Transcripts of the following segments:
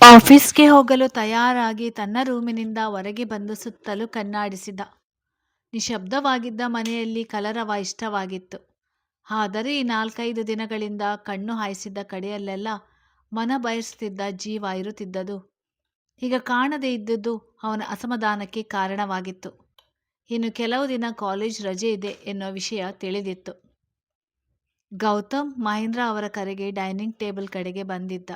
ಆಫೀಸ್‌ಗೆ ಹೋಗಲು ತಯಾರಾಗಿ ತನ್ನ ರೂಮಿನಿಂದ ಹೊರಗೆ ಬಂದು ಸುತ್ತಲೂ ಕಣ್ಣಾಡಿಸಿದ. ನಿಶ್ಶಬ್ದವಾಗಿದ್ದ ಮನೆಯಲ್ಲಿ ಕಲರವ ಇಷ್ಟವಾಗಿತ್ತು. ಆದರೆ ಈ 4-5 ದಿನಗಳಿಂದ ಕಣ್ಣು ಹಾಯಿಸಿದ್ದ ಕಡೆಯಲ್ಲೆಲ್ಲ ಮನ ಬಯಸುತ್ತಿದ್ದ ಜೀವ ಇರುತ್ತಿದ್ದುದು. ಈಗ ಕಾಣದೇ ಇದ್ದುದು ಅವನ ಅಸಮಾಧಾನಕ್ಕೆ ಕಾರಣವಾಗಿತ್ತು. ಇನ್ನು ಕೆಲವು ದಿನ ಕಾಲೇಜ್ ರಜೆ ಇದೆ ಎನ್ನುವ ವಿಷಯ ತಿಳಿದಿತ್ತು. ಗೌತಮ್ ಮಹೇಂದ್ರ ಅವರ ಕರೆಗೆ ಡೈನಿಂಗ್ ಟೇಬಲ್ ಕಡೆಗೆ ಬಂದಿದ್ದ.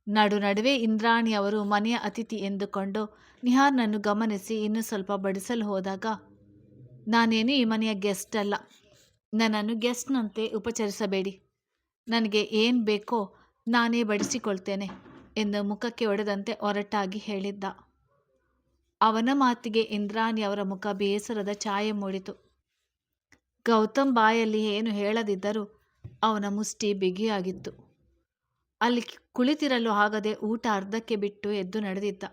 ನಡುವೆ ಇಂದ್ರಾಣಿಯವರು ಮನೆಯ ಅತಿಥಿ ಎಂದುಕೊಂಡು ನಿಹಾರ್ನನ್ನು ಗಮನಿಸಿ ಇನ್ನೂ ಸ್ವಲ್ಪ ಬಡಿಸಲು ಹೋದಾಗ, ನಾನೇನು ಈ ಮನೆಯ ಗೆಸ್ಟ್ ಅಲ್ಲ, ನನ್ನನ್ನು ಗೆಸ್ಟ್ನಂತೆ ಉಪಚರಿಸಬೇಡಿ, ನನಗೆ ಏನು ಬೇಕೋ ನಾನೇ ಬಡಿಸಿಕೊಳ್ತೇನೆ ಎಂದು ಮುಖಕ್ಕೆ ಹೊಡೆದಂತೆ ಒರಟಾಗಿ ಹೇಳಿದ್ದ. ಅವನ ಮಾತಿಗೆ ಇಂದ್ರಾಣಿಯವರ ಮುಖ ಬೇಸರದ ಛಾಯೆ ಮೂಡಿತು. ಗೌತಮ್ ಬಾಯಲ್ಲಿ ಏನು ಹೇಳದಿದ್ದರೂ ಅವನ ಮುಷ್ಟಿ ಬಿಗಿಯಾಗಿತ್ತು. ಅಲ್ಲಿ ಕುಳಿತಿರಲು ಆಗದೆ ಊಟ ಅರ್ಧಕ್ಕೆ ಬಿಟ್ಟು ಎದ್ದು ನಡೆದಿದ್ದ.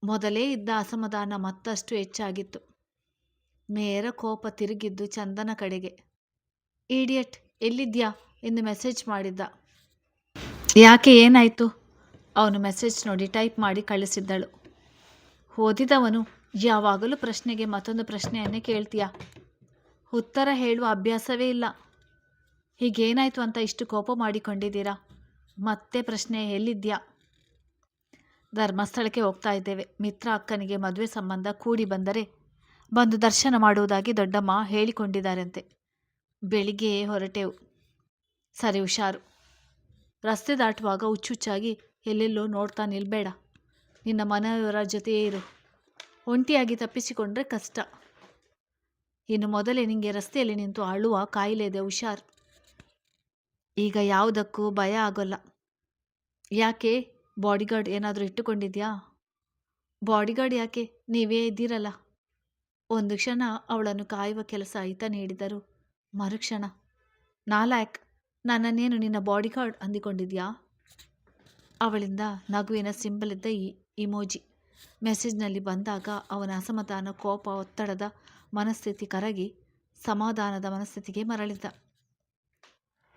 ಮೊದಲೇ ಇದ್ದ ಅಸಮಾಧಾನ ಮತ್ತಷ್ಟು ಹೆಚ್ಚಾಗಿತ್ತು. ನೇರ ಕೋಪ ತಿರುಗಿದ್ದು ಚಂದನ ಕಡೆಗೆ. ಈಡಿಯಟ್, ಎಲ್ಲಿದ್ಯಾ ಎಂದು ಮೆಸೇಜ್ ಮಾಡಿದ್ದ. ಯಾಕೆ, ಏನಾಯಿತು? ಅವನು ಮೆಸೇಜ್ ನೋಡಿ ಟೈಪ್ ಮಾಡಿ ಕಳಿಸಿದ್ದಳು. ಓದಿದವನು, ಯಾವಾಗಲೂ ಪ್ರಶ್ನೆಗೆ ಮತ್ತೊಂದು ಪ್ರಶ್ನೆಯನ್ನೇ ಕೇಳ್ತೀಯಾ? ಉತ್ತರ ಹೇಳುವ ಅಭ್ಯಾಸವೇ ಇಲ್ಲ. ಹೀಗೇನಾಯಿತು ಅಂತ ಇಷ್ಟು ಕೋಪ ಮಾಡಿಕೊಂಡಿದ್ದೀರಾ? ಮತ್ತೆ ಪ್ರಶ್ನೆ, ಎಲ್ಲಿದ್ಯಾ? ಧರ್ಮಸ್ಥಳಕ್ಕೆ ಹೋಗ್ತಾ ಇದ್ದೇವೆ. ಮಿತ್ರ ಅಕ್ಕನಿಗೆ ಮದುವೆ ಸಂಬಂಧ ಕೂಡಿ ಬಂದರೆ ಬಂದು ದರ್ಶನ ಮಾಡುವುದಾಗಿ ದೊಡ್ಡಮ್ಮ ಹೇಳಿಕೊಂಡಿದ್ದಾರಂತೆ. ಬೆಳಿಗ್ಗೆಯೇ ಹೊರಟೆವು. ಸರಿ, ಹುಷಾರು. ರಸ್ತೆ ದಾಟುವಾಗ ಹುಚ್ಚುಚ್ಚಾಗಿ ಎಲ್ಲೆಲ್ಲೋ ನೋಡ್ತಾ ನಿಲ್ಬೇಡ. ನಿನ್ನ ಮನೆಯವರ ಜೊತೆಯೇ ಇರು. ಒಂಟಿಯಾಗಿ ತಪ್ಪಿಸಿಕೊಂಡ್ರೆ ಕಷ್ಟ. ಇನ್ನು ಮೊದಲೇ ನಿಂಗೆ ರಸ್ತೆಯಲ್ಲಿ ನಿಂತು ಅಳುವ ಕಾಯಿಲೆ ಇದೆ, ಹುಷಾರು. ಈಗ ಯಾವುದಕ್ಕೂ ಭಯ ಆಗೋಲ್ಲ. ಯಾಕೆ, ಬಾಡಿಗಾರ್ಡ್ ಏನಾದರೂ ಇಟ್ಟುಕೊಂಡಿದ್ಯಾ? ಬಾಡಿಗಾರ್ಡ್ ಯಾಕೆ, ನೀವೇ ಇದ್ದೀರಲ್ಲ. ಒಂದು ಕ್ಷಣ ಅವಳನ್ನು ಕಾಯುವ ಕೆಲಸ ಈತ ನೀಡಿದರು. ಮರುಕ್ಷಣ, ನಾಲಾಯಕ್, ನನ್ನನ್ನೇನು ನಿನ್ನ ಬಾಡಿಗಾರ್ಡ್ ಅಂದಿಕೊಂಡಿದ್ಯಾ? ಅವಳಿಂದ ನಗುವಿನ ಸಿಂಬಲಿದ್ದ ಇಮೋಜಿ ಮೆಸೇಜ್ನಲ್ಲಿ ಬಂದಾಗ ಅವನ ಅಸಮಾಧಾನ, ಕೋಪ, ಒತ್ತಡದ ಮನಸ್ಥಿತಿ ಕರಗಿ ಸಮಾಧಾನದ ಮನಸ್ಥಿತಿಗೆ ಮರಳಿದ್ದ.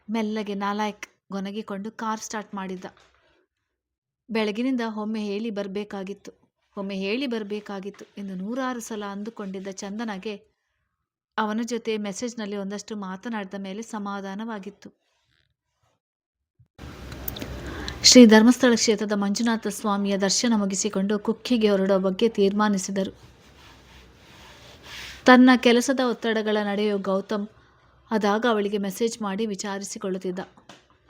ಮೆಲ್ಲಗೆ ನಾಲಾಯಕ್ ಗೊನಗಿಕೊಂಡು ಕಾರ್ ಸ್ಟಾರ್ಟ್ ಮಾಡಿದ್ದ. ಬೆಳಗಿನಿಂದ ಒಮ್ಮೆ ಹೇಳಿ ಬರಬೇಕಾಗಿತ್ತು ಎಂದು 100 ಸಲ ಅಂದುಕೊಂಡಿದ್ದ ಚಂದನಗೆ ಅವನ ಜೊತೆ ಮೆಸೇಜ್ನಲ್ಲಿ ಒಂದಷ್ಟು ಮಾತನಾಡಿದ ಮೇಲೆ ಸಮಾಧಾನವಾಗಿತ್ತು. ಶ್ರೀ ಧರ್ಮಸ್ಥಳ ಕ್ಷೇತ್ರದ ಮಂಜುನಾಥ ಸ್ವಾಮಿಯ ದರ್ಶನ ಮುಗಿಸಿಕೊಂಡು ಕುಕ್ಕಿಗೆ ಹೊರಡುವ ಬಗ್ಗೆ ತೀರ್ಮಾನಿಸಿದರು. ತನ್ನ ಕೆಲಸದ ಒತ್ತಡಗಳ ನಡುವೆಯೂ ಗೌತಮ್ ಆದಾಗ ಅವಳಿಗೆ ಮೆಸೇಜ್ ಮಾಡಿ ವಿಚಾರಿಸಿಕೊಳ್ಳುತ್ತಿದ್ದ.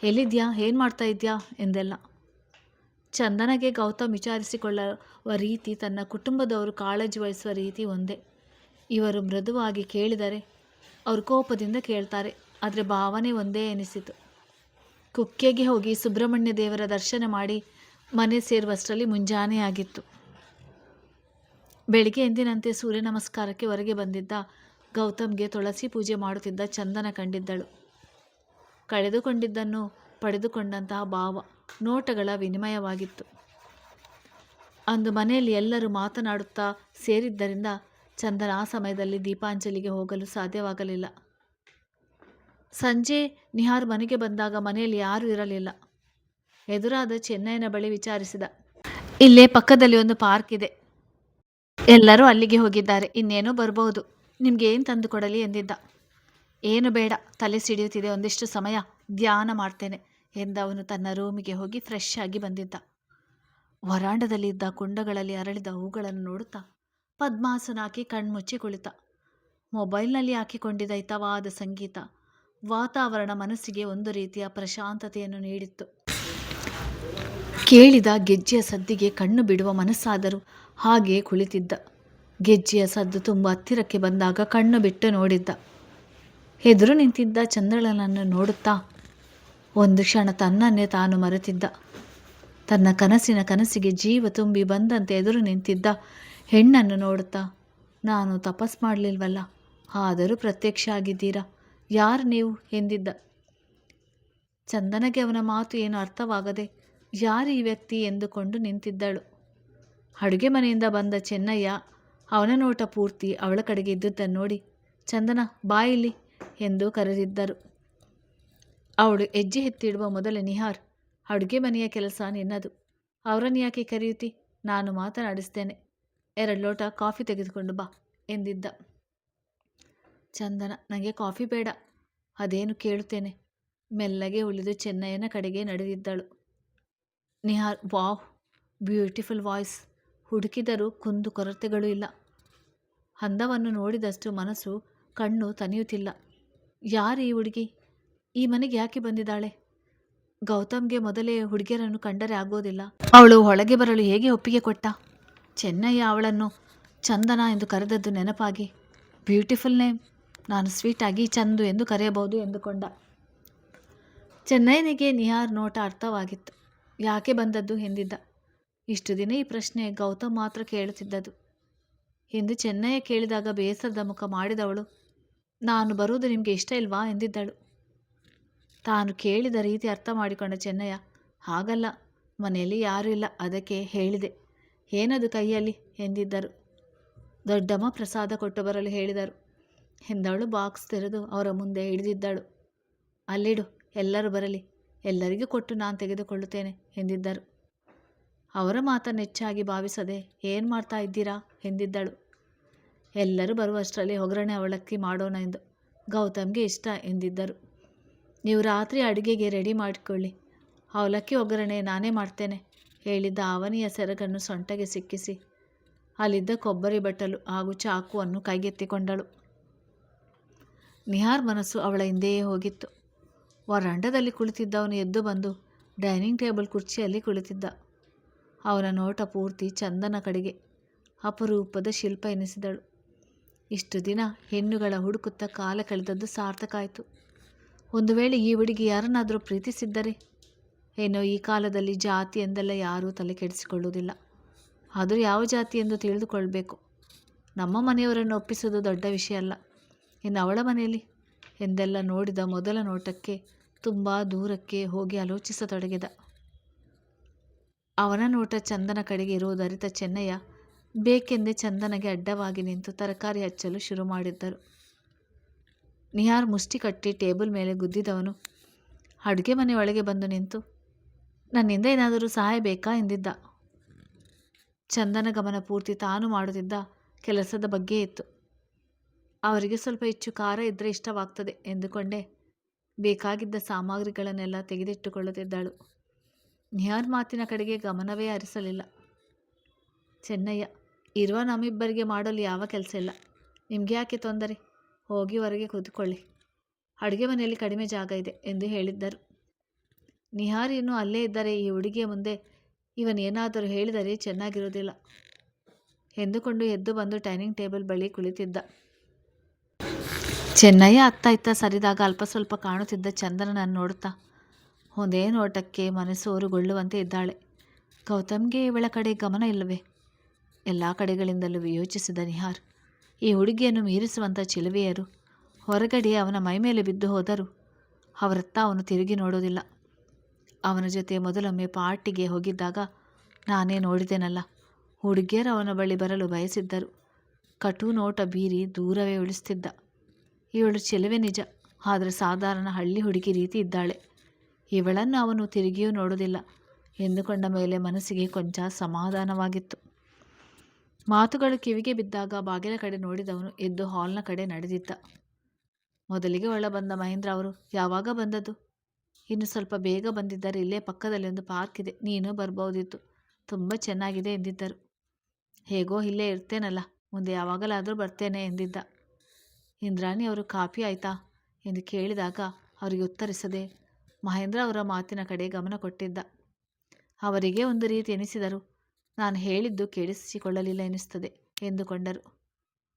ಎಲ್ಲಿದ್ಯಾ, ಏನು ಮಾಡ್ತಾ ಇದ್ಯಾ ಎಂದೆಲ್ಲ. ಚಂದನಗೆ ಗೌತಮ್ ವಿಚಾರಿಸಿಕೊಳ್ಳುವ ರೀತಿ, ತನ್ನ ಕುಟುಂಬದವರು ಕಾಳಜಿ ವಹಿಸುವ ರೀತಿ ಒಂದೇ. ಇವರು ಮೃದುವಾಗಿ ಕೇಳಿದರೆ ಅವರು ಕೋಪದಿಂದ ಕೇಳ್ತಾರೆ, ಆದರೆ ಭಾವನೆ ಒಂದೇ ಎನಿಸಿತು. ಕುಕ್ಕೆಗೆ ಹೋಗಿ ಸುಬ್ರಹ್ಮಣ್ಯ ದೇವರ ದರ್ಶನ ಮಾಡಿ ಮನೆ ಸೇರುವಷ್ಟರಲ್ಲಿ ಮುಂಜಾನೆ ಆಗಿತ್ತು. ಬೆಳಿಗ್ಗೆ ಎಂದಿನಂತೆ ಸೂರ್ಯ ನಮಸ್ಕಾರಕ್ಕೆ ಹೊರಗೆ ಬಂದಿದ್ದ ಗೌತಮ್ಗೆ ತುಳಸಿ ಪೂಜೆ ಮಾಡುತ್ತಿದ್ದ ಚಂದನ ಕಂಡಿದ್ದಳು. ಕಳೆದುಕೊಂಡಿದ್ದನ್ನು ಪಡೆದುಕೊಂಡಂತಹ ಭಾವ, ನೋಟಗಳ ವಿನಿಮಯವಾಗಿತ್ತು. ಅಂದು ಮನೆಯಲ್ಲಿ ಎಲ್ಲರೂ ಮಾತನಾಡುತ್ತಾ ಸೇರಿದ್ದರಿಂದ ಚಂದನ ಆ ಸಮಯದಲ್ಲಿ ದೀಪಾಂಜಲಿಗೆ ಹೋಗಲು ಸಾಧ್ಯವಾಗಲಿಲ್ಲ. ಸಂಜೆ ನಿಹಾರ್ ಮನೆಗೆ ಬಂದಾಗ ಮನೆಯಲ್ಲಿ ಯಾರೂ ಇರಲಿಲ್ಲ. ಎದುರಾದ ಚೆನ್ನಯ್ಯನ ಬಳಿ ವಿಚಾರಿಸಿದ. ಇಲ್ಲೇ ಪಕ್ಕದಲ್ಲಿ ಒಂದು ಪಾರ್ಕ್ ಇದೆ, ಎಲ್ಲರೂ ಅಲ್ಲಿಗೆ ಹೋಗಿದ್ದಾರೆ, ಇನ್ನೇನೋ ಬರಬಹುದು, ನಿಮ್ಗೆ ಏನು ತಂದು ಕೊಡಲಿ ಎಂದಿದ್ದ. ಏನು ಬೇಡ, ತಲೆ ಸಿಡಿಯುತ್ತಿದೆ, ಒಂದಿಷ್ಟು ಸಮಯ ಧ್ಯಾನ ಮಾಡ್ತೇನೆ ಎಂದವನು ತನ್ನ ರೂಮಿಗೆ ಹೋಗಿ ಫ್ರೆಶ್ ಆಗಿ ಬಂದಿದ್ದ. ವರಾಂಡದಲ್ಲಿದ್ದ ಕುಂಡಗಳಲ್ಲಿ ಅರಳಿದ ಹೂಗಳನ್ನು ನೋಡುತ್ತಾ ಪದ್ಮಾಸನ ಹಾಕಿ ಕಣ್ಮುಚ್ಚಿ ಕುಳಿತ. ಮೊಬೈಲ್ನಲ್ಲಿ ಹಾಕಿಕೊಂಡಿದ್ದ ಹಿತವಾದ ಸಂಗೀತ ವಾತಾವರಣ ಮನಸ್ಸಿಗೆ ಒಂದು ರೀತಿಯ ಪ್ರಶಾಂತತೆಯನ್ನು ನೀಡಿತ್ತು. ಕೇಳಿದ ಗೆಜ್ಜೆಯ ಸದ್ದಿಗೆ ಕಣ್ಣು ಬಿಡುವ ಮನಸ್ಸಾದರೂ ಹಾಗೆಯೇ ಕುಳಿತಿದ್ದ. ಗೆಜ್ಜೆಯ ಸದ್ದು ತುಂಬ ಹತ್ತಿರಕ್ಕೆ ಬಂದಾಗ ಕಣ್ಣು ಬಿಟ್ಟು ನೋಡಿದ್ದ. ಎದುರು ನಿಂತಿದ್ದ ಚಂದ್ರಳನನ್ನು ನೋಡುತ್ತಾ ಒಂದು ಕ್ಷಣ ತನ್ನನ್ನೇ ತಾನು ಮರೆತಿದ್ದ. ತನ್ನ ಕನಸಿಗೆ ಜೀವ ತುಂಬಿ ಬಂದಂತೆ ಎದುರು ನಿಂತಿದ್ದ ಹೆಣ್ಣನ್ನು ನೋಡುತ್ತಾ, ನಾನು ತಪಸ್ ಮಾಡಲಿಲ್ವಲ್ಲ, ಆದರೂ ಪ್ರತ್ಯಕ್ಷ ಆಗಿದ್ದೀರಾ, ಯಾರು ನೀವು ಎಂದಿದ್ದ. ಚಂದನಗೆ ಅವನ ಮಾತು ಏನು ಅರ್ಥವಾಗದೆ ಯಾರು ಈ ವ್ಯಕ್ತಿ ಎಂದುಕೊಂಡು ನಿಂತಿದ್ದಳು. ಅಡುಗೆ ಮನೆಯಿಂದ ಬಂದ ಚೆನ್ನಯ್ಯ ಅವನ ನೋಟ ಪೂರ್ತಿ ಅವಳ ಕಡೆಗೆ ಇದ್ದುದನ್ನು ನೋಡಿ, ಚಂದನ ಬಾ ಇಲ್ಲಿ ಎಂದು ಕರೆದಿದ್ದರು. ಅವಳು ಹೆಜ್ಜೆ ಎತ್ತಿಡುವ ಮೊದಲೇ ನಿಹಾರ್ ಅಡುಗೆ ಮನೆಯ ಕೆಲಸ ನಿನ್ನದು. ಅವರನ್ನು ಯಾಕೆ ಕರೆಯುತ್ತಿ? ನಾನು ಮಾತನಾಡಿಸ್ತೇನೆ. 2 ಲೋಟ ಕಾಫಿ ತೆಗೆದುಕೊಂಡು ಬಾ ಎಂದಿದ್ದ. ಚಂದನ, ನನಗೆ ಕಾಫಿ ಬೇಡ. ಅದೇನು ಕೇಳುತ್ತೇನೆ. ಮೆಲ್ಲಗೆ ಉಳಿದು ಚೆನ್ನಯ್ಯನ ಕಡೆಗೆ ನಡೆದಿದ್ದಳು. Nihar, wow, beautiful voice. ಹುಡುಕಿದರೂ ಕುಂದು ಕೊರತೆಗಳೂ ಇಲ್ಲ. ಅಂದವನ್ನು ನೋಡಿದಷ್ಟು ಮನಸ್ಸು ಕಣ್ಣು ತನಿಯುತ್ತಿಲ್ಲ. ಯಾರು ಈ ಹುಡುಗಿ? ಈ ಮನೆಗೆ ಯಾಕೆ ಬಂದಿದ್ದಾಳೆ? ಗೌತಮ್ಗೆ ಮೊದಲೇ ಹುಡುಗಿಯರನ್ನು ಕಂಡರೆ ಆಗೋದಿಲ್ಲ. ಅವಳು ಒಳಗೆ ಬರಲು ಹೇಗೆ ಒಪ್ಪಿಗೆ ಕೊಟ್ಟ? ಚೆನ್ನಯ್ಯ ಅವಳನ್ನು ಚಂದನ ಎಂದು ಕರೆದದ್ದು ನೆನಪಾಗಿ, ಬ್ಯೂಟಿಫುಲ್ ನೇಮ್, ನಾನು ಸ್ವೀಟಾಗಿ ಚಂದು ಎಂದು ಕರೆಯಬಹುದು ಎಂದುಕೊಂಡ. ಚೆನ್ನಯ್ಯನಿಗೆ ನಿಹಾರ್ ನೋಟ ಅರ್ಥವಾಗಿತ್ತು. ಯಾಕೆ ಬಂದದ್ದು ಎಂದಿದ್ದ. ಇಷ್ಟು ದಿನ ಈ ಪ್ರಶ್ನೆ ಗೌತಮ್ ಮಾತ್ರ ಕೇಳುತ್ತಿದ್ದದು. ಎಂದು ಚೆನ್ನಯ್ಯ ಕೇಳಿದಾಗ ಬೇಸರದ ಮುಖ ಮಾಡಿದವಳು, ನಾನು ಬರುವುದು ನಿಮಗೆ ಇಷ್ಟ ಇಲ್ವಾ ಎಂದಿದ್ದಳು. ತಾನು ಕೇಳಿದ ರೀತಿ ಅರ್ಥ ಮಾಡಿಕೊಂಡ ಚೆನ್ನಯ್ಯ, ಹಾಗಲ್ಲ, ಮನೆಯಲ್ಲಿ ಯಾರೂ ಇಲ್ಲ, ಅದಕ್ಕೆ ಹೇಳಿದೆ. ಏನದು ಕೈಯಲ್ಲಿ ಎಂದಿದ್ದರು. ದೊಡ್ಡಮ್ಮ ಪ್ರಸಾದ ಕೊಟ್ಟು ಬರಲು ಹೇಳಿದರು ಎಂದವಳು ಬಾಕ್ಸ್ ತೆರೆದು ಅವರ ಮುಂದೆ ಹಿಡಿದಿದ್ದಳು. ಅಲ್ಲಿಡು, ಎಲ್ಲರೂ ಬರಲಿ, ಎಲ್ಲರಿಗೂ ಕೊಟ್ಟು ನಾನು ತೆಗೆದುಕೊಳ್ಳುತ್ತೇನೆ ಎಂದಿದ್ದರು. ಅವರ ಮಾತನ್ನು ಹೆಚ್ಚಾಗಿ ಭಾವಿಸದೆ, ಏನು ಮಾಡ್ತಾ ಇದ್ದೀರಾ ಎಂದಿದ್ದಳು. ಎಲ್ಲರೂ ಬರುವಷ್ಟರಲ್ಲಿ ಒಗ್ಗರಣೆ ಅವಲಕ್ಕಿ ಮಾಡೋಣ ಎಂದು. ಗೌತಮ್ಗೆ ಇಷ್ಟ ಎಂದಿದ್ದರು. ನೀವು ರಾತ್ರಿ ಅಡುಗೆಗೆ ರೆಡಿ ಮಾಡಿಕೊಳ್ಳಿ, ಅವಲಕ್ಕಿ ಒಗ್ಗರಣೆ ನಾನೇ ಮಾಡ್ತೇನೆ ಹೇಳಿದ್ದ ಅವನಿಯ ಸೆರಗನ್ನು ಸೊಂಟಗೆ ಸಿಕ್ಕಿಸಿ ಅಲ್ಲಿದ್ದ ಕೊಬ್ಬರಿ ಬಟ್ಟಲು ಹಾಗೂ ಚಾಕುವನ್ನು ಕೈಗೆತ್ತಿಕೊಂಡಳು. ನಿಹಾರ್ ಮನಸ್ಸು ಅವಳ ಹಿಂದೆಯೇ ಹೋಗಿತ್ತು. ವರಾಂಡದಲ್ಲಿ ಕುಳಿತಿದ್ದವನು ಎದ್ದು ಬಂದು ಡೈನಿಂಗ್ ಟೇಬಲ್ ಕುರ್ಚಿಯಲ್ಲಿ ಕುಳಿತಿದ್ದ. ಅವನ ನೋಟ ಪೂರ್ತಿ ಚಂದನ ಕಡೆಗೆ. ಅಪರೂಪದ ಶಿಲ್ಪ ಎನಿಸಿದಳು. ಇಷ್ಟು ದಿನ ಹೆಣ್ಣುಗಳ ಹುಡುಕುತ್ತಾ ಕಾಲ ಕಳೆದದ್ದು ಸಾರ್ಥಕ ಆಯಿತು. ಒಂದು ವೇಳೆ ಈ ಹುಡುಗಿ ಯಾರನ್ನಾದರೂ ಪ್ರೀತಿಸಿದ್ದರೆ ಏನೋ, ಈ ಕಾಲದಲ್ಲಿ ಜಾತಿ ಎಂದೆಲ್ಲ ಯಾರೂ ತಲೆ ಕೆಡಿಸಿಕೊಳ್ಳುವುದಿಲ್ಲ. ಆದರೂ ಯಾವ ಜಾತಿ ಎಂದು ತಿಳಿದುಕೊಳ್ಬೇಕು. ನಮ್ಮ ಮನೆಯವರನ್ನು ಒಪ್ಪಿಸೋದು ದೊಡ್ಡ ವಿಷಯ ಅಲ್ಲ, ಇನ್ನು ಅವಳ ಮನೆಯಲ್ಲಿ ಎಂದೆಲ್ಲ ನೋಡಿದ ಮೊದಲ ನೋಟಕ್ಕೆ ತುಂಬ ದೂರಕ್ಕೆ ಹೋಗಿ ಆಲೋಚಿಸತೊಡಗಿದ. ಅವನ ನೋಟ ಚಂದನ ಕಡೆಗೆ ಇರುವುದರಿತ ಚೆನ್ನಯ್ಯ ಬೇಕೆಂದೇ ಚಂದನಗೆ ಅಡ್ಡವಾಗಿ ನಿಂತು ತರಕಾರಿ ಹಚ್ಚಲು ಶುರು ಮಾಡಿದ್ದರು. ನಿಹಾರ್ ಮುಷ್ಟಿ ಕಟ್ಟಿ ಟೇಬಲ್ ಮೇಲೆ ಗುದ್ದಿದವನು ಅಡುಗೆ ಮನೆ ಒಳಗೆ ಬಂದು ನಿಂತು, ನನ್ನಿಂದ ಏನಾದರೂ ಸಹಾಯ ಬೇಕಾ ಎಂದಿದ್ದ. ಚಂದನ ಗಮನ ಪೂರ್ತಿ ತಾನು ಮಾಡುತ್ತಿದ್ದ ಕೆಲಸದ ಬಗ್ಗೆ ಇತ್ತು. ಅವರಿಗೆ ಸ್ವಲ್ಪ ಹೆಚ್ಚು ಖಾರ ಇದ್ದರೆ ಇಷ್ಟವಾಗ್ತದೆ ಎಂದುಕೊಂಡೇ ಬೇಕಾಗಿದ್ದ ಸಾಮಗ್ರಿಗಳನ್ನೆಲ್ಲ ತೆಗೆದಿಟ್ಟುಕೊಳ್ಳುತ್ತಿದ್ದಳು. ನಿಹಾರ್ ಮಾತಿನ ಕಡೆಗೆ ಗಮನವೇ ಹರಿಸಲಿಲ್ಲ. ಚೆನ್ನಯ್ಯ, ಇರುವ ನಮ್ಮಿಬ್ಬರಿಗೆ ಮಾಡಲು ಯಾವ ಕೆಲಸ ಇಲ್ಲ, ನಿಮಗೆ ಯಾಕೆ ತೊಂದರೆ, ಹೋಗಿ ಹೊರಗೆ ಕೂತ್ಕೊಳ್ಳಿ, ಅಡುಗೆ ಮನೆಯಲ್ಲಿ ಕಡಿಮೆ ಜಾಗ ಇದೆ ಎಂದು ಹೇಳಿದ್ದರು. ನಿಹಾರ್ ಇನ್ನೂ ಅಲ್ಲೇ ಇದ್ದರೆ ಈ ಹುಡುಗಿಯ ಮುಂದೆ ಇವನೇನಾದರೂ ಹೇಳಿದರೆ ಚೆನ್ನಾಗಿರುವುದಿಲ್ಲ ಎಂದುಕೊಂಡು ಎದ್ದು ಬಂದು ಡೈನಿಂಗ್ ಟೇಬಲ್ ಬಳಿ ಕುಳಿತಿದ್ದ. ಚೆನ್ನಯ್ಯ ಅತ್ತ ಇತ್ತ ಸರಿದಾಗ ಅಲ್ಪ ಸ್ವಲ್ಪ ಕಾಣುತ್ತಿದ್ದ ಚಂದನನನ್ನು ನೋಡುತ್ತಾ ಒಂದೇ ನೋಟಕ್ಕೆ ಮನಸ್ಸೋರುಗೊಳ್ಳುವಂತೆ ಇದ್ದಾಳೆ. ಗೌತಮ್ಗೆ ಇವಳ ಕಡೆ ಗಮನ ಇಲ್ಲವೇ? ಎಲ್ಲ ಕಡೆಗಳಿಂದಲೂ ಯೋಚಿಸಿದ ನಿಹಾರ್, ಈ ಹುಡುಗಿಯನ್ನು ಮೀರಿಸುವಂಥ ಚಿಲುವೆಯರು ಹೊರಗಡೆ ಅವನ ಮೈಮೇಲೆ ಬಿದ್ದು ಹೋದರೂ ಅವರತ್ತ ಅವನು ತಿರುಗಿ ನೋಡೋದಿಲ್ಲ. ಅವನ ಜೊತೆ ಮೊದಲೊಮ್ಮೆ ಪಾರ್ಟಿಗೆ ಹೋಗಿದ್ದಾಗ ನಾನೇ ನೋಡಿದೆನಲ್ಲ, ಹುಡುಗಿಯರು ಅವನ ಬಳಿ ಬರಲು ಬಯಸಿದ್ದರು. ಕಟು ನೋಟ ಬೀರಿ ದೂರವೇ ಉಳಿಸ್ತಿದ್ದ. ಇವಳು ಚೆಲುವೆ ನಿಜ, ಆದರೆ ಸಾಧಾರಣ ಹಳ್ಳಿ ಹುಡುಗಿ ರೀತಿ ಇದ್ದಾಳೆ. ಇವಳನ್ನು ಅವನು ತಿರುಗಿಯೂ ನೋಡೋದಿಲ್ಲ ಎಂದುಕೊಂಡ ಮೇಲೆ ಮನಸ್ಸಿಗೆ ಕೊಂಚ ಸಮಾಧಾನವಾಗಿತ್ತು. ಮಾತುಗಳು ಕಿವಿಗೆ ಬಿದ್ದಾಗ ಬಾಗಿಲ ಕಡೆ ನೋಡಿದವನು ಎದ್ದು ಹಾಲ್ನ ಕಡೆ ನಡೆದಿದ್ದ. ಮೊದಲಿಗೆ ಒಳ ಬಂದ ಮಹೇಂದ್ರ ಅವರು, ಯಾವಾಗ ಬಂದದ್ದು? ಇನ್ನು ಸ್ವಲ್ಪ ಬೇಗ ಬಂದಿದ್ದರೆ ಇಲ್ಲೇ ಪಕ್ಕದಲ್ಲಿ ಒಂದು ಪಾರ್ಕ್ ಇದೆ, ನೀನು ಬರ್ಬೋದಿತ್ತು, ತುಂಬ ಚೆನ್ನಾಗಿದೆ ಎಂದಿದ್ದರು. ಹೇಗೋ ಇಲ್ಲೇ ಇರ್ತೇನಲ್ಲ, ಮುಂದೆ ಯಾವಾಗಲಾದರೂ ಬರ್ತೇನೆ ಎಂದಿದ್ದ. ಇಂದ್ರಾಣಿ ಅವರು ಕಾಫಿ ಆಯಿತಾ ಎಂದು ಕೇಳಿದಾಗ ಅವರಿಗೆ ಉತ್ತರಿಸದೆ ಮಹೇಂದ್ರ ಅವರ ಮಾತಿನ ಕಡೆ ಗಮನ ಕೊಟ್ಟಿದ್ದ. ಅವರಿಗೆ ಒಂದು ರೀತಿ ಎನಿಸಿದರು. ನಾನು ಹೇಳಿದ್ದು ಕೇಳಿಸಿಕೊಳ್ಳಲಿಲ್ಲ ಎನಿಸ್ತದೆ ಎಂದುಕೊಂಡರು.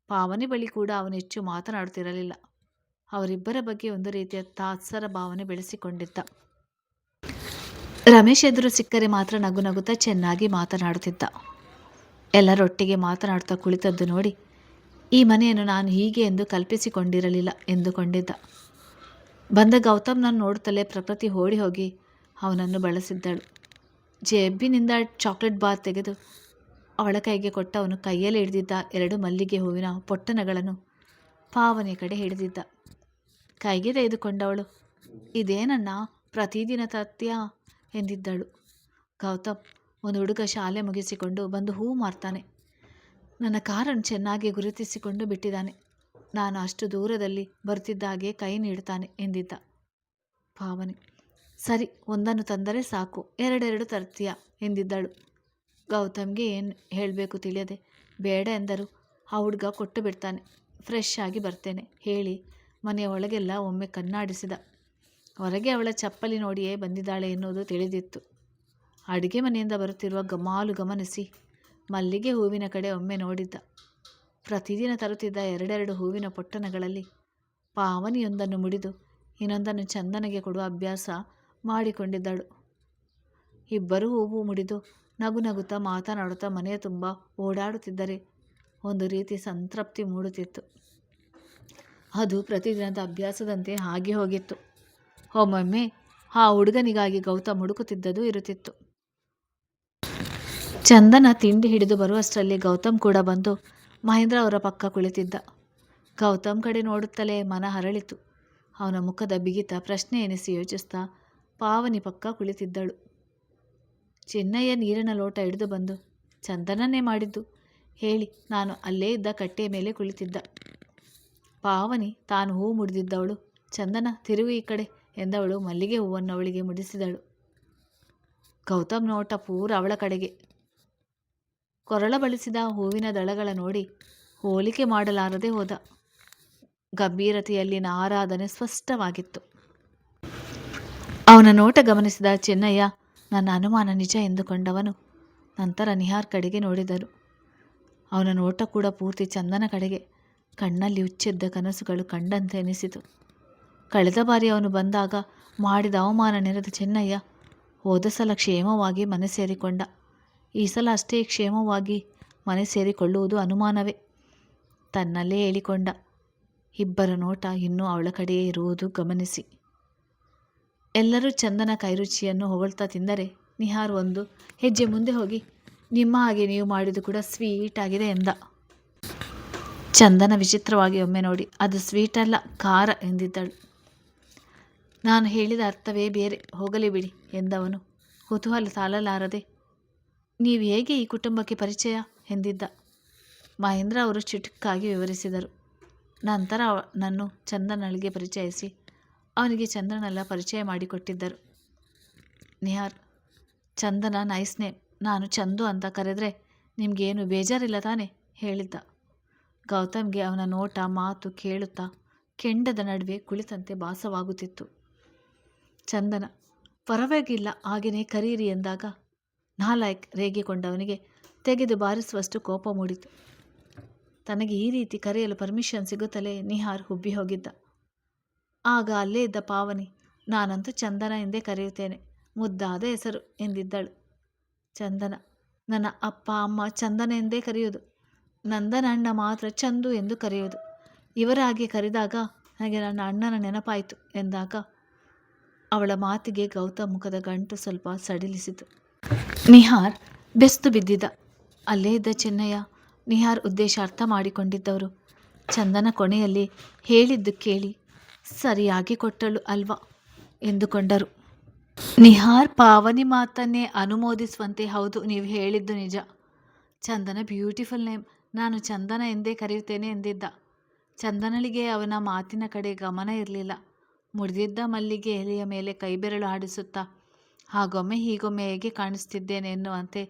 ಪಾವನಿ ಬಳಿ ಕೂಡ ಅವನು ಹೆಚ್ಚು ಮಾತನಾಡುತ್ತಿರಲಿಲ್ಲ. ಅವರಿಬ್ಬರ ಬಗ್ಗೆ ಒಂದು ರೀತಿಯ ತಾತ್ಸರ ಭಾವನೆ ಬೆಳೆಸಿಕೊಂಡಿದ್ದ. ರಮೇಶ್ ಎದುರು ಸಿಕ್ಕರೆ ಮಾತ್ರ ನಗು ನಗುತ್ತಾ ಚೆನ್ನಾಗಿ ಮಾತನಾಡುತ್ತಿದ್ದ. ಎಲ್ಲರೊಟ್ಟಿಗೆ ಮಾತನಾಡುತ್ತಾ ಕುಳಿತದ್ದು ನೋಡಿ ಈ ಮನೆಯನ್ನು ನಾನು ಹೀಗೆ ಎಂದು ಕಲ್ಪಿಸಿಕೊಂಡಿರಲಿಲ್ಲ ಎಂದುಕೊಂಡಿದ್ದ. ಬಂದ ಗೌತಮ್ನನ್ನು ನೋಡುತ್ತಲೇ ಪ್ರಕೃತಿ ಓಡಿ ಹೋಗಿ ಅವನನ್ನು ಬಳಸಿದ್ದಳು. ಜೇಬಿನಿಂದ ಚಾಕ್ಲೇಟ್ ಬಾರ್ ತೆಗೆದು ಅವಳ ಕೈಗೆ ಕೊಟ್ಟ ಅವನು ಕೈಯಲ್ಲಿ ಹಿಡಿದಿದ್ದ 2 ಮಲ್ಲಿಗೆ ಹೂವಿನ ಪೊಟ್ಟಣಗಳನ್ನು ಪಾವನೆ ಕಡೆ ಹಿಡಿದಿದ್ದ. ಕೈಗೆ ತೆಗೆದುಕೊಂಡವಳು, ಇದೇನನ್ನ ಪ್ರತಿದಿನ ತರ್ತೀಯಾ ಎಂದಿದ್ದಳು. ಗೌತಮ್, ಒಂದು ಹುಡುಗ ಶಾಲೆ ಮುಗಿಸಿಕೊಂಡು ಬಂದು ಹೂ ಮಾರ್ತಾನೆ. ನನ್ನ ಕಾರನ್ನು ಚೆನ್ನಾಗಿ ಗುರುತಿಸಿಕೊಂಡು ಬಿಟ್ಟಿದ್ದಾನೆ. ನಾನು ಅಷ್ಟು ದೂರದಲ್ಲಿ ಬರ್ತಿದ್ದ ಹಾಗೆ ಕೈ ನೀಡುತ್ತಾನೆ ಎಂದಿದ್ದ. ಪಾವನಿ, ಸರಿ, ಒಂದನ್ನು ತಂದರೆ ಸಾಕು, ಎರಡೆರಡು ತರ್ತೀಯ ಎಂದಿದ್ದಳು. ಗೌತಮ್ಗೆ ಏನು ಹೇಳಬೇಕು ತಿಳಿಯದೆ ಬೇಡ ಎಂದರು. ಆ ಹುಡುಗ ಕೊಟ್ಟು ಬಿಡ್ತಾನೆ, ಫ್ರೆಶ್ ಆಗಿ ಬರ್ತೇನೆ ಹೇಳಿ ಮನೆಯ ಒಳಗೆಲ್ಲ ಒಮ್ಮೆ ಕಣ್ಣಾಡಿಸಿದ. ಹೊರಗೆ ಅವಳ ಚಪ್ಪಲಿ ನೋಡಿಯೇ ಬಂದಿದ್ದಾಳೆ ಎನ್ನುವುದು ತಿಳಿದಿತ್ತು. ಅಡುಗೆ ಮನೆಯಿಂದ ಬರುತ್ತಿರುವ ಗಮಾಲು ಗಮನಿಸಿ ಮಲ್ಲಿಗೆ ಹೂವಿನ ಕಡೆ ಒಮ್ಮೆ ನೋಡಿದ್ದ. ಪ್ರತಿದಿನ ತರುತ್ತಿದ್ದ ಎರಡೆರಡು ಹೂವಿನ ಪೊಟ್ಟಣಗಳಲ್ಲಿ ಪಾವನಿಯೊಂದನ್ನು ಮುಡಿದು ಇನ್ನೊಂದನ್ನು ಚಂದನಗೆ ಕೊಡುವ ಅಭ್ಯಾಸ ಮಾಡಿಕೊಂಡಿದ್ದಳು. ಇಬ್ಬರೂ ಹೂವು ಮುಡಿದು ನಗು ನಗುತ್ತಾ ಮಾತನಾಡುತ್ತಾ ಮನೆಯ ತುಂಬ ಓಡಾಡುತ್ತಿದ್ದರೆ ಒಂದು ರೀತಿ ಸಂತೃಪ್ತಿ ಮೂಡುತ್ತಿತ್ತು. ಅದು ಪ್ರತಿದಿನದ ಅಭ್ಯಾಸದಂತೆ ಆಗಿ ಹೋಗಿತ್ತು. ಒಮ್ಮೊಮ್ಮೆ ಆ ಹುಡುಗನಿಗಾಗಿ ಗೌತಮ್ ಹುಡುಕುತ್ತಿದ್ದದೂ ಇರುತ್ತಿತ್ತು. ಚಂದನ ತಿಂಡಿ ಹಿಡಿದು ಬರುವಷ್ಟರಲ್ಲಿ ಗೌತಮ್ ಕೂಡ ಬಂದು ಮಹೇಂದ್ರ ಅವರ ಪಕ್ಕ ಕುಳಿತಿದ್ದ. ಗೌತಮ್ ಕಡೆ ನೋಡುತ್ತಲೇ ಮನ ಹರಳಿತು. ಅವನ ಮುಖದ ಬಿಗಿತ ಪ್ರಶ್ನೆ ಎನಿಸಿ ಯೋಚಿಸ್ತಾ ಪಾವನಿ ಪಕ್ಕ ಕುಳಿತಿದ್ದಳು. ಚಿನ್ನಯ್ಯ ನೀರಿನ ಲೋಟ ಹಿಡಿದು ಬಂದು, ಚಂದನನ್ನೇ ಮಾಡಿದ್ದು ಹೇಳಿ ನಾನು ಅಲ್ಲೇ ಇದ್ದ ಕಟ್ಟೆಯ ಮೇಲೆ ಕುಳಿತಿದ್ದ. ಪಾವನಿ ತಾನು ಹೂ ಮುಡಿದಿದ್ದವಳು, ಚಂದನ ತಿರುವು ಈ ಕಡೆ ಎಂದವಳು ಮಲ್ಲಿಗೆ ಹೂವನ್ನು ಅವಳಿಗೆ ಮುಡಿಸಿದಳು. ಗೌತಮ್ ನೋಟ ಪೂರ ಅವಳ ಕಡೆಗೆ. ಕೊರಳ ಬಳಸಿದ ಹೂವಿನ ದಳಗಳ ನೋಡಿ ಹೋಲಿಕೆ ಮಾಡಲಾರದೆ ಹೋದ. ಗಂಭೀರತೆಯಲ್ಲಿನ ಆರಾಧನೆ ಸ್ಪಷ್ಟವಾಗಿತ್ತು. ಅವನ ನೋಟ ಗಮನಿಸಿದ ಚೆನ್ನಯ್ಯ ನನ್ನ ಅನುಮಾನ ನಿಜ ಎಂದುಕೊಂಡವನು ನಂತರ ನಿಹಾರ್ ಕಡೆಗೆ ನೋಡಿದರು. ಅವನ ನೋಟ ಕೂಡ ಪೂರ್ತಿ ಚಂದನ ಕಡೆಗೆ. ಕಣ್ಣಲ್ಲಿ ಹುಚ್ಚೆದ್ದ ಕನಸುಗಳು ಕಂಡಂತೆ ಎನಿಸಿತು. ಕಳೆದ ಬಾರಿ ಅವನು ಬಂದಾಗ ಮಾಡಿದ ಅವಮಾನ ನೆನೆದ ಚೆನ್ನಯ್ಯ ಹೋದ ಸಲ ಕ್ಷೇಮವಾಗಿ ಮನೆ ಸೇರಿಕೊಂಡ. ಈ ಸಲ ಅಷ್ಟೇ ಕ್ಷೇಮವಾಗಿ ಮನೆ ಸೇರಿಕೊಳ್ಳುವುದು ಅನುಮಾನವೇ. ತನ್ನಲ್ಲೇ ಹೇಳಿಕೊಂಡ. ಇಬ್ಬರ ನೋಟ ಇನ್ನೂ ಅವಳ ಕಡೆಯೇ ಇರುವುದು ಗಮನಿಸಿ. ಎಲ್ಲರೂ ಚಂದನ ಕೈರುಚಿಯನ್ನು ಹೊಗಳ್ತಾ ತಿಂದರೆ ನಿಹಾರ್ ಒಂದು ಹೆಜ್ಜೆ ಮುಂದೆ ಹೋಗಿ ನಿಮ್ಮ ಹಾಗೆ ನೀವು ಮಾಡಿದ್ದು ಕೂಡ ಸ್ವೀಟ್ ಆಗಿದೆ ಎಂದ. ಚಂದನ ವಿಚಿತ್ರವಾಗಿ ಒಮ್ಮೆ ನೋಡಿ ಅದು ಸ್ವೀಟ್ ಅಲ್ಲ, ಖಾರ ಎಂದಿದ್ದಳು. ನಾನು ಹೇಳಿದ ಅರ್ಥವೇ ಬೇರೆ, ಹೋಗಲಿ ಬಿಡಿ ಎಂದವನು ಕುತೂಹಲ ತಾಳಲಾರದೆ ನೀವು ಹೇಗೆ ಈ ಕುಟುಂಬಕ್ಕೆ ಪರಿಚಯ ಎಂದಿದ್ದ. ಮಹೇಂದ್ರ ಅವರು ಚುಟುಕಾಗಿ ವಿವರಿಸಿದರು. ನಂತರ ನನ್ನನ್ನು ಚಂದನಳಿಗೆ ಪರಿಚಯಿಸಿ ಅವನಿಗೆ ಚಂದ್ರನೆಲ್ಲ ಪರಿಚಯ ಮಾಡಿಕೊಟ್ಟಿದ್ದರು. ನಿಹಾರ್, ಚಂದನ ನೈಸ್ ನೇಮ್, ನಾನು ಚಂದು ಅಂತ ಕರೆದರೆ ನಿಮಗೇನು ಬೇಜಾರಿಲ್ಲ ತಾನೆ ಹೇಳಿದ್ದ. ಗೌತಮ್ಗೆ ಅವನ ನೋಟ ಮಾತು ಕೇಳುತ್ತಾ ಕೆಂಡದ ನಡುವೆ ಕುಳಿತಂತೆ ಭಾಸವಾಗುತ್ತಿತ್ತು. ಚಂದನ, ಪರವಾಗಿಲ್ಲ ಹಾಗೆಯೇ ಕರೀರಿ ಎಂದಾಗ ನಾಲಾಯಕ್ ರೇಗಿಕೊಂಡವನಿಗೆ ತೆಗೆದು ಬಾರಿಸುವಷ್ಟು ಕೋಪ ಮೂಡಿತು. ತನಗೆ ಈ ರೀತಿ ಕರೆಯಲು ಪರ್ಮಿಷನ್ ಸಿಗುತ್ತಲೇ ನಿಹಾರ್ ಹುಬ್ಬಿ ಹೋಗಿದ್ದ. ಆಗ ಅಲ್ಲೇ ಇದ್ದ ಪಾವನಿ ನಾನಂತೂ ಚಂದನ ಎಂದೇ ಕರೆಯುತ್ತೇನೆ, ಮುದ್ದಾದ ಹೆಸರು ಎಂದಿದ್ದಳು. ಚಂದನ, ನನ್ನ ಅಪ್ಪ ಅಮ್ಮ ಚಂದನ ಎಂದೇ ಕರೆಯುವುದು, ನಂದನ ಅಣ್ಣ ಮಾತ್ರ ಚಂದು ಎಂದು ಕರೆಯುವುದು. ಇವರ ಹಾಗೆ ಕರೆದಾಗ ನನಗೆ ನನ್ನ ಅಣ್ಣನ ನೆನಪಾಯಿತು ಎಂದಾಗ ಅವಳ ಮಾತಿಗೆ ಗೌತಮ್ ಮುಖದ ಗಂಟು ಸ್ವಲ್ಪ ಸಡಿಲಿಸಿತು. ನಿಹಾರ್ ಬೆಸ್ತು ಬಿದ್ದಿದ್ದ. ಅಲ್ಲೇ ಇದ್ದ ಚೆನ್ನಯ್ಯ ನಿಹಾರ್ ಉದ್ದೇಶ ಅರ್ಥ ಮಾಡಿಕೊಂಡಿದ್ದವರು ಚಂದನ ಕೊನೆಯಲ್ಲಿ ಹೇಳಿದ್ದು ಕೇಳಿ ಸರಿಯಾಗಿ ಕೊಟ್ಟಳು ಅಲ್ವಾ ಎಂದುಕೊಂಡರು. ನಿಹಾರ್ ಪಾವನಿ ಮಾತನ್ನೇ ಅನುಮೋದಿಸುವಂತೆ ಹೌದು, ನೀವು ಹೇಳಿದ್ದು ನಿಜ. ಚಂದನ ಬ್ಯೂಟಿಫುಲ್ ನೇಮ್, ನಾನು ಚಂದನ ಎಂದೇ ಕರೆಯುತ್ತೇನೆ ಎಂದಿದ್ದ. ಚಂದನಳಿಗೆ ಅವನ ಮಾತಿನ ಕಡೆ ಗಮನ ಇರಲಿಲ್ಲ. ಮುಡಿದಿದ್ದ ಮಲ್ಲಿಗೆ ಎಲೆಯ ಮೇಲೆ ಕೈಬೆರಳು ಆಡಿಸುತ್ತಾ ಹಾಗೊಮ್ಮೆ ಹೀಗೊಮ್ಮೆ ಹೇಗೆ ಕಾಣಿಸ್ತಿದ್ದೇನೆ ಎನ್ನುವಂತೆ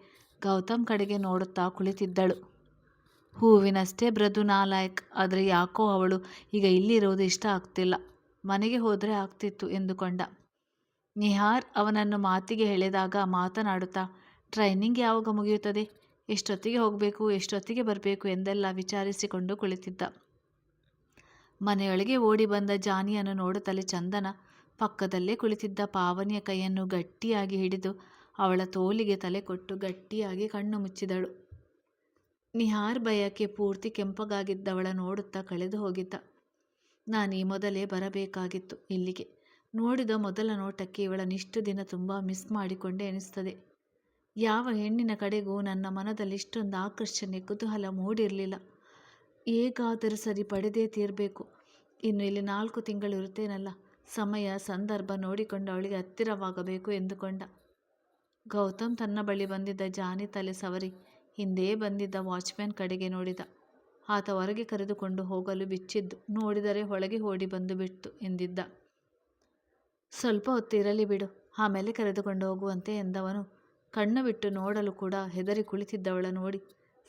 ಗೌತಮ್ ಕಡೆಗೆ ನೋಡುತ್ತಾ ಕುಳಿತಿದ್ದಳು. ಹೂವಿನಷ್ಟೇ ಮೃದು ನಾಲಾಯಕ್, ಆದರೆ ಯಾಕೋ ಅವಳು ಈಗ ಇಲ್ಲಿರುವುದು ಇಷ್ಟ ಆಗ್ತಿಲ್ಲ, ಮನೆಗೆ ಹೋದರೆ ಆಗ್ತಿತ್ತು ಎಂದುಕೊಂಡ. ನಿಹಾರ್ ಅವನನ್ನು ಮಾತಿಗೆ ಎಳೆದಾಗ ಮಾತನಾಡುತ್ತಾ ಟ್ರೈನಿಂಗ್ ಯಾವಾಗ ಮುಗಿಯುತ್ತದೆ, ಎಷ್ಟೊತ್ತಿಗೆ ಹೋಗಬೇಕು, ಎಷ್ಟೊತ್ತಿಗೆ ಬರಬೇಕು ಎಂದೆಲ್ಲ ವಿಚಾರಿಸಿಕೊಂಡು ಕುಳಿತಿದ್ದ. ಮನೆಯೊಳಗೆ ಓಡಿ ಬಂದ ಜಾನಿಯನ್ನು ನೋಡುತ್ತಲೇ ಚಂದನ ಪಕ್ಕದಲ್ಲೇ ಕುಳಿತಿದ್ದ ಪಾವನಿಯ ಕೈಯನ್ನು ಗಟ್ಟಿಯಾಗಿ ಹಿಡಿದು ಅವಳ ತೋಳಿಗೆ ತಲೆ ಕೊಟ್ಟು ಗಟ್ಟಿಯಾಗಿ ಕಣ್ಣು ಮುಚ್ಚಿದಳು. ನಿಹಾರ್ ಭಯಕ್ಕೆ ಪೂರ್ತಿ ಕೆಂಪಗಾಗಿದ್ದವಳ ನೋಡುತ್ತಾ ಕಳೆದು ಹೋಗಿದ್ದ. ನಾನು ಈ ಮೊದಲೇ ಬರಬೇಕಾಗಿತ್ತು ಇಲ್ಲಿಗೆ. ನೋಡಿದ ಮೊದಲ ನೋಟಕ್ಕೆ ಇವಳನ್ನಿಷ್ಟು ದಿನ ತುಂಬ ಮಿಸ್ ಮಾಡಿಕೊಂಡೆ ಎನಿಸ್ತದೆ. ಯಾವ ಹೆಣ್ಣಿನ ಕಡೆಗೂ ನನ್ನ ಮನದಲ್ಲಿ ಇಷ್ಟೊಂದು ಆಕರ್ಷಣೆ ಕುತೂಹಲ ಮೂಡಿರಲಿಲ್ಲ. ಹೇಗಾದರೂ ಸರಿ ಪಡೆದೇ ತೀರಬೇಕು. ಇನ್ನು ಇಲ್ಲಿ 4 ತಿಂಗಳು ಇರುತ್ತೇನಲ್ಲ, ಸಮಯ ಸಂದರ್ಭ ನೋಡಿಕೊಂಡು ಅವಳಿಗೆ ಹತ್ತಿರವಾಗಬೇಕು ಎಂದುಕೊಂಡ. ಗೌತಮ್ ತನ್ನ ಬಳಿ ಬಂದಿದ್ದ ಜಾನಿ ತಲೆ ಸವರಿ ಹಿಂದೆ ಬಂದಿದ್ದ ವಾಚ್ಮ್ಯಾನ್ ಕಡೆಗೆ ನೋಡಿದ. ಆತ ಹೊರಗೆ ಕರೆದುಕೊಂಡು ಹೋಗಲು ಬಿಚ್ಚಿದ್ದು ನೋಡಿದರೆ ಒಳಗೆ ಓಡಿ ಬಂದು ಬಿಟ್ಟು ಎಂದಿದ್ದ. ಸ್ವಲ್ಪ ಹೊತ್ತು ಇರಲಿ ಬಿಡು, ಆಮೇಲೆ ಕರೆದುಕೊಂಡು ಹೋಗುವಂತೆ ಎಂದವನು ಕಣ್ಣು ಬಿಟ್ಟು ನೋಡಲು ಕೂಡ ಹೆದರಿ ಕುಳಿತಿದ್ದವಳ ನೋಡಿ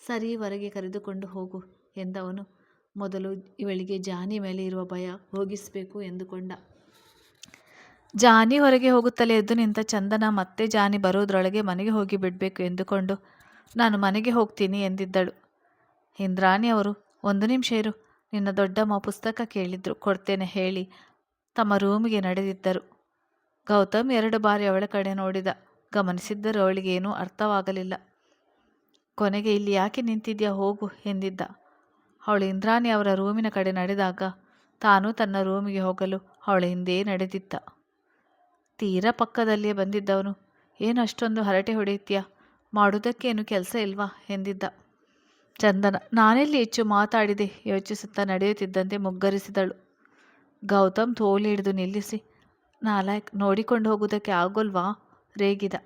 ಸರಿ ಹೊರಗೆ ಕರೆದುಕೊಂಡು ಹೋಗು ಎಂದವನು ಮೊದಲು ಇವಳಿಗೆ ಜಾನಿ ಮೇಲೆ ಇರುವ ಭಯ ಹೋಗಿಸಬೇಕು ಎಂದುಕೊಂಡ. ಜಾನಿ ಹೊರಗೆ ಹೋಗುತ್ತಲೇ ಎದ್ದು ನಿಂತ ಚಂದನ ಮತ್ತೆ ಜಾನಿ ಬರೋದ್ರೊಳಗೆ ಮನೆಗೆ ಹೋಗಿ ಬಿಡಬೇಕು ಎಂದುಕೊಂಡು ನಾನು ಮನೆಗೆ ಹೋಗ್ತೀನಿ ಎಂದಿದ್ದಳು. ಇಂದ್ರಾಣಿ ಅವರು, ಒಂದು ನಿಮಿಷ ಇರು, ನಿನ್ನ ದೊಡ್ಡಮ್ಮ ಪುಸ್ತಕ ಕೇಳಿದ್ರು, ಕೊಡ್ತೇನೆ ಹೇಳಿ ತಮ್ಮ ರೂಮಿಗೆ ನಡೆದಿದ್ದರು. ಗೌತಮ್ 2 ಬಾರಿ ಅವಳ ಕಡೆ ನೋಡಿದ. ಗಮನಿಸಿದ್ದರೂ ಅವಳಿಗೇನೂ ಅರ್ಥವಾಗಲಿಲ್ಲ. ಕೊನೆಗೆ ಇಲ್ಲಿ ಯಾಕೆ ನಿಂತಿದ್ಯಾ, ಹೋಗು ಎಂದಿದ್ದ. ಅವಳು ಇಂದ್ರಾಣಿ ಅವರ ರೂಮಿನ ಕಡೆ ನಡೆದಾಗ ತಾನು ತನ್ನ ರೂಮಿಗೆ ಹೋಗಲು ಅವಳ ಹಿಂದೆ ನಡೆದಿದ್ದ. ತೀರಾ ಪಕ್ಕದಲ್ಲಿಯೇ ಬಂದಿದ್ದವನು, ಏನು ಅಷ್ಟೊಂದು ಹರಟೆ ಹೊಡೆಯುತ್ತೀಯಾ, ಮಾಡುವುದಕ್ಕೇನು ಕೆಲಸ ಇಲ್ವಾ ಎಂದಿದ್ದ. ಚಂದನ ನಾನೆಲ್ಲಿ ಹೆಚ್ಚು ಮಾತಾಡಿದೆ ಯೋಚಿಸುತ್ತಾ ನಡೆಯುತ್ತಿದ್ದಂತೆ ಮುಗ್ಗರಿಸಿದಳು. ಗೌತಮ್ ತೋಳಿ ಹಿಡಿದು ನಿಲ್ಲಿಸಿ, ನಾಲಾಯಕ್, ನೋಡಿಕೊಂಡು ಹೋಗುವುದಕ್ಕೆ ಆಗೋಲ್ವಾ ರೇಗಿದ.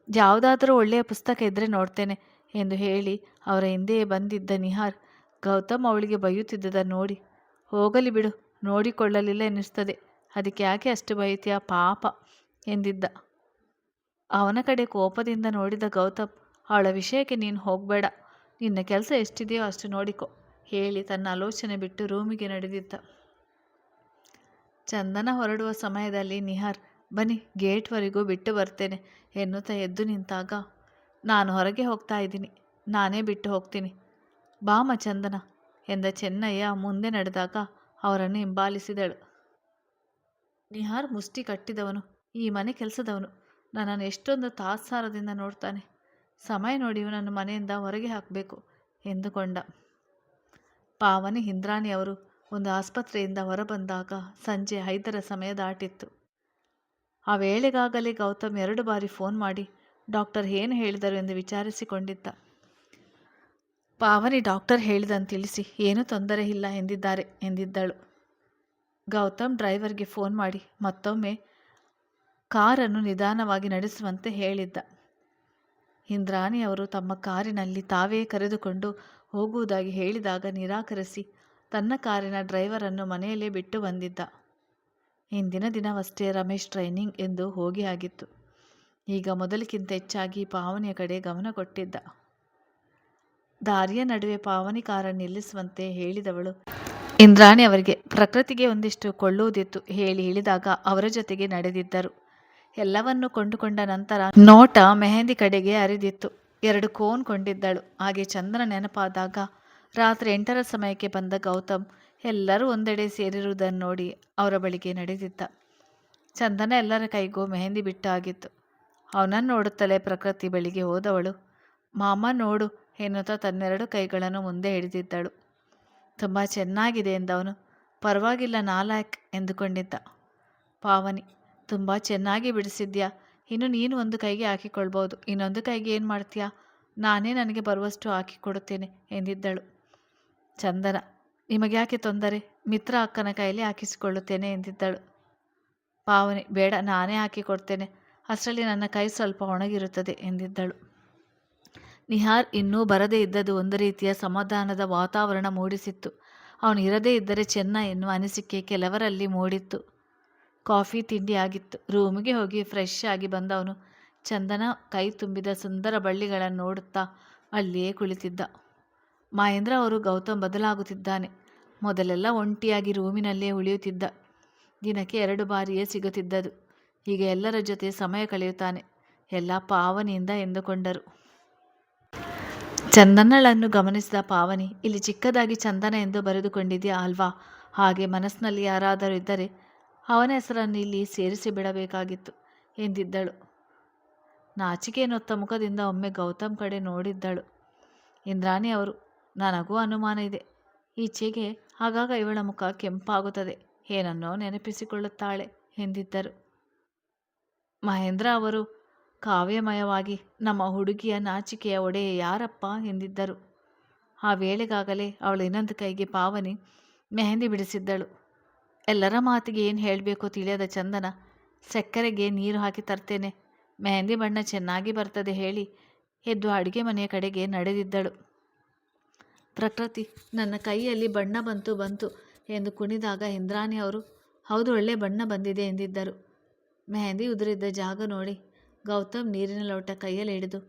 ಯಾವುದಾದರೂ ಒಳ್ಳೆಯ ಪುಸ್ತಕ ಇದ್ದರೆ ನೋಡ್ತೇನೆ ಎಂದು ಹೇಳಿ ಅವರ ಹಿಂದೆಯೇ ಬಂದಿದ್ದ ನಿಹಾರ್ ಗೌತಮ್ ಅವಳಿಗೆ ಬೈಯುತ್ತಿದ್ದದನ್ನು ನೋಡಿ, ಹೋಗಲಿ ಬಿಡು, ನೋಡಿಕೊಳ್ಳಲಿಲ್ಲ ಎನ್ನಿಸ್ತದೆ, ಅದಕ್ಕೆ ಯಾಕೆ ಅಷ್ಟು ಬೈತೀಯ ಪಾಪ ಎಂದಿದ್ದ. ಅವನ ಕಡೆ ಕೋಪದಿಂದ ನೋಡಿದ ಗೌತಮ್, ಅವಳ ವಿಷಯಕ್ಕೆ ನೀನು ಹೋಗಬೇಡ, ನಿನ್ನ ಕೆಲಸ ಎಷ್ಟಿದೆಯೋ ಅಷ್ಟು ನೋಡಿಕೊ ಹೇಳಿ ತನ್ನ ಆಲೋಚನೆ ಬಿಟ್ಟು ರೂಮಿಗೆ ನಡೆದಿದ್ದ. ಚಂದನ ಹೊರಡುವ ಸಮಯದಲ್ಲಿ ನಿಹಾರ್, ಬನ್ನಿ ಗೇಟ್ವರೆಗೂ ಬಿಟ್ಟು ಬರ್ತೇನೆ ಎನ್ನುತ್ತಾ ಎದ್ದು ನಿಂತಾಗ, ನಾನು ಹೊರಗೆ ಹೋಗ್ತಾ ಇದ್ದೀನಿ, ನಾನೇ ಬಿಟ್ಟು ಹೋಗ್ತೀನಿ, ಬಾಮ ಚಂದನ ಎಂದ ಚೆನ್ನಯ್ಯ ಮುಂದೆ ನಡೆದಾಗ ಅವರನ್ನು ಹಿಂಬಾಲಿಸಿದಳು. ನಿಹಾರ್ ಮುಷ್ಟಿ ಕಟ್ಟಿದವನು, ಈ ಮನೆ ಕೆಲಸದವನು, ನನ್ನನ್ನು ಎಷ್ಟೊಂದು ತಾತ್ಸಾರದಿಂದ ನೋಡ್ತಾನೆ, ಸಮಯ ನೋಡಿ ಇವನನ್ನು ಮನೆಯಿಂದ ಹೊರಗೆ ಹಾಕಬೇಕು ಎಂದುಕೊಂಡ. ಪಾವನಿ ಇಂದ್ರಾಣಿ ಅವರು ಒಂದು ಆಸ್ಪತ್ರೆಯಿಂದ ಹೊರಬಂದಾಗ ಸಂಜೆ 5ರ ಸಮಯ ದಾಟಿತ್ತು. ಆ ವೇಳೆಗಾಗಲೇ ಗೌತಮ್ 2 ಬಾರಿ ಫೋನ್ ಮಾಡಿ ಡಾಕ್ಟರ್ ಏನು ಹೇಳಿದರು ಎಂದು ವಿಚಾರಿಸಿಕೊಂಡಿದ್ದ. ಪಾವನಿ ಡಾಕ್ಟರ್ ಹೇಳಿದಂತೆ ತಿಳಿಸಿ ಏನೂ ತೊಂದರೆ ಇಲ್ಲ ಎಂದಿದ್ದಾರೆ ಎಂದಿದ್ದಳು. ಗೌತಮ್ ಡ್ರೈವರ್ಗೆ ಫೋನ್ ಮಾಡಿ ಮತ್ತೊಮ್ಮೆ ಕಾರನ್ನು ನಿಧಾನವಾಗಿ ನಡೆಸುವಂತೆ ಹೇಳಿದ್ದ. ಇಂದ್ರಾಣಿ ಅವರು ತಮ್ಮ ಕಾರಿನಲ್ಲಿ ತಾವೇ ಕರೆದುಕೊಂಡು ಹೋಗುವುದಾಗಿ ಹೇಳಿದಾಗ ನಿರಾಕರಿಸಿ ತನ್ನ ಕಾರಿನ ಡ್ರೈವರನ್ನು ಮನೆಯಲ್ಲೇ ಬಿಟ್ಟು ಬಂದಿದ್ದ. ಇಂದಿನ ದಿನವಷ್ಟೇ ರಮೇಶ್ ಟ್ರೈನಿಂಗ್ ಎಂದು ಹೋಗಿ ಆಗಿತ್ತು. ಈಗ ಮೊದಲಿಗಿಂತ ಹೆಚ್ಚಾಗಿ ಪಾವನಿಯ ಕಡೆ ಗಮನ ಕೊಟ್ಟಿದ್ದ. ದಾರಿಯ ನಡುವೆ ಪಾವನಿ ಕಾರನ್ನು ನಿಲ್ಲಿಸುವಂತೆ ಹೇಳಿದವಳು ಇಂದ್ರಾಣಿ ಅವರಿಗೆ. ಪ್ರಕೃತಿಗೆ ಒಂದಿಷ್ಟು ಕೊಳ್ಳುವುದಿತ್ತು ಹೇಳಿ ಇಳಿದಾಗ ಅವರ ಜೊತೆಗೆ ನಡೆದಿದ್ದರು. ಎಲ್ಲವನ್ನೂ ಕೊಂಡುಕೊಂಡ ನಂತರ ನೋಟ ಮೆಹಂದಿ ಕಡೆಗೆ ಹರಿದಿತ್ತು. 2 ಕೋನ್ ಕೊಂಡಿದ್ದಳು. ಹಾಗೆ ಚಂದನ ನೆನಪಾದಾಗ ರಾತ್ರಿ 8ರ ಸಮಯಕ್ಕೆ ಬಂದ ಗೌತಮ್ ಎಲ್ಲರೂ ಒಂದೆಡೆ ಸೇರಿರುವುದನ್ನು ನೋಡಿ ಅವರ ಬಳಿಗೆ ನಡೆದಿದ್ದ. ಚಂದನ ಎಲ್ಲರ ಕೈಗೂ ಮೆಹಂದಿ ಬಿಟ್ಟು ಆಗಿತ್ತು. ಅವನನ್ನು ನೋಡುತ್ತಲೇ ಪ್ರಕೃತಿ ಬಳಿಗೆ ಹೋದವಳು, ಮಾಮ ನೋಡು ಎನ್ನುತ್ತಾ ತನ್ನೆರಡು ಕೈಗಳನ್ನು ಮುಂದೆ ಹಿಡಿದಿದ್ದಳು. ತುಂಬ ಚೆನ್ನಾಗಿದೆ ಎಂದವನು, ಪರವಾಗಿಲ್ಲ ನಾಲಾಯಕ್ ಎಂದುಕೊಂಡಿದ್ದ. ಪಾವನಿ, ತುಂಬ ಚೆನ್ನಾಗಿ ಬಿಡಿಸಿದ್ಯಾ, ಇನ್ನು ನೀನು ಒಂದು ಕೈಗೆ ಹಾಕಿಕೊಳ್ಬೋದು, ಇನ್ನೊಂದು ಕೈಗೆ ಏನು ಮಾಡ್ತೀಯಾ, ನಾನೇ ನನಗೆ ಬರುವಷ್ಟು ಹಾಕಿಕೊಡುತ್ತೇನೆ ಎಂದಿದ್ದಳು. ಚಂದನ, ನಿಮಗೆ ಯಾಕೆ ತೊಂದರೆ, ಮಿತ್ರ ಅಕ್ಕನ ಕೈಯಲ್ಲಿ ಹಾಕಿಸಿಕೊಳ್ಳುತ್ತೇನೆ ಎಂದಿದ್ದಳು. ಪಾವನಿ, ಬೇಡ ನಾನೇ ಹಾಕಿಕೊಡ್ತೇನೆ, ಅಷ್ಟರಲ್ಲಿ ನನ್ನ ಕೈ ಸ್ವಲ್ಪ ಒಣಗಿರುತ್ತದೆ ಎಂದಿದ್ದಳು. ನಿಹಾರ್ ಇನ್ನೂ ಬರದೇ ಇದ್ದದ್ದು ಒಂದು ರೀತಿಯ ಸಮಾಧಾನದ ವಾತಾವರಣ ಮೂಡಿಸಿತ್ತು. ಅವನು ಇರದೇ ಇದ್ದರೆ ಚೆನ್ನ ಎನ್ನುವ ಅನಿಸಿಕೆ ಕೆಲವರಲ್ಲಿ ಮೂಡಿತ್ತು. ಕಾಫಿ ತಿಂಡಿ ಆಗಿತ್ತು. ರೂಮಿಗೆ ಹೋಗಿ ಫ್ರೆಶ್ ಆಗಿ ಬಂದವನು ಚಂದನ ಕೈ ತುಂಬಿದ ಸುಂದರ ಬಳ್ಳಿಗಳನ್ನು ನೋಡುತ್ತಾ ಅಲ್ಲಿಯೇ ಕುಳಿತಿದ್ದ. ಮಹೇಂದ್ರ ಅವರು ಗೌತಮ್ ಬದಲಾಗುತ್ತಿದ್ದಾನೆ. ಮೊದಲೆಲ್ಲ ಒಂಟಿಯಾಗಿ ರೂಮಿನಲ್ಲೇ ಉಳಿಯುತ್ತಿದ್ದ. ದಿನಕ್ಕೆ 2 ಬಾರಿಯೇ ಸಿಗುತ್ತಿದ್ದದು. ಈಗ ಎಲ್ಲರ ಜೊತೆ ಸಮಯ ಕಳೆಯುತ್ತಾನೆ. ಎಲ್ಲ ಪಾವನಿಯಿಂದ ಎಂದುಕೊಂಡರು. ಚಂದನಳನ್ನು ಗಮನಿಸಿದ ಪಾವನಿ, ಇಲ್ಲಿ ಚಿಕ್ಕದಾಗಿ ಚಂದನ ಎಂದು ಬರೆದುಕೊಂಡಿದೆಯಾ ಅಲ್ವಾ, ಹಾಗೆ ಮನಸ್ಸಿನಲ್ಲಿ ಯಾರಾದರೂ ಇದ್ದರೆ ಅವನ ಹೆಸರನ್ನು ಇಲ್ಲಿ ಸೇರಿಸಿ ಬಿಡಬೇಕಾಗಿತ್ತು ಎಂದಿದ್ದಳು. ನಾಚಿಕೆಯನ್ನೊತ್ತ ಮುಖದಿಂದ ಒಮ್ಮೆ ಗೌತಮ್ ಕಡೆ ನೋಡಿದ್ದಳು. ಇಂದ್ರಾಣಿ ಅವರು, ನನಗೂ ಅನುಮಾನ ಇದೆ, ಈಚೆಗೆ ಆಗಾಗ ಇವಳ ಮುಖ ಕೆಂಪಾಗುತ್ತದೆ, ಏನನ್ನೋ ನೆನಪಿಸಿಕೊಳ್ಳುತ್ತಾಳೆ ಎಂದಿದ್ದರು. ಮಹೇಂದ್ರ ಅವರು ಕಾವ್ಯಮಯವಾಗಿ, ನಮ್ಮ ಹುಡುಗಿಯ ನಾಚಿಕೆಯ ಒಡೆಯ ಯಾರಪ್ಪ ಎಂದಿದ್ದರು. ಆ ವೇಳೆಗಾಗಲೇ ಅವಳು ಇನ್ನೊಂದು ಕೈಗೆ ಪಾವನಿ ಮೆಹಂದಿ ಬಿಡಿಸಿದ್ದಳು. ಎಲ್ಲರ ಮಾತಿಗೆ ಏನು ಹೇಳಬೇಕೋ ತಿಳಿಯದ ಚಂದನ, ಸಕ್ಕರೆಗೆ ನೀರು ಹಾಕಿ ತರ್ತೇನೆ, ಮೆಹಂದಿ ಬಣ್ಣ ಚೆನ್ನಾಗಿ ಬರ್ತದೆ ಹೇಳಿ ಎದ್ದು ಅಡುಗೆ ಮನೆಯ ಕಡೆಗೆ ನಡೆದಿದ್ದಳು. ಪ್ರಕೃತಿ ನನ್ನ ಕೈಯಲ್ಲಿ ಬಣ್ಣ ಬಂತು ಎಂದು ಕುಣಿದಾಗ ಇಂದ್ರಾಣಿ ಅವರು ಹೌದು ಒಳ್ಳೆ ಬಣ್ಣ ಬಂದಿದೆ ಎಂದಿದ್ದರು. ಮೆಹಂದಿ ಉದುರಿದ್ದ ಜಾಗ ನೋಡಿ ಗೌತಮ್ ನೀರಿನ ಲೋಟ ಕೈಯಲ್ಲಿ ಹಿಡಿದು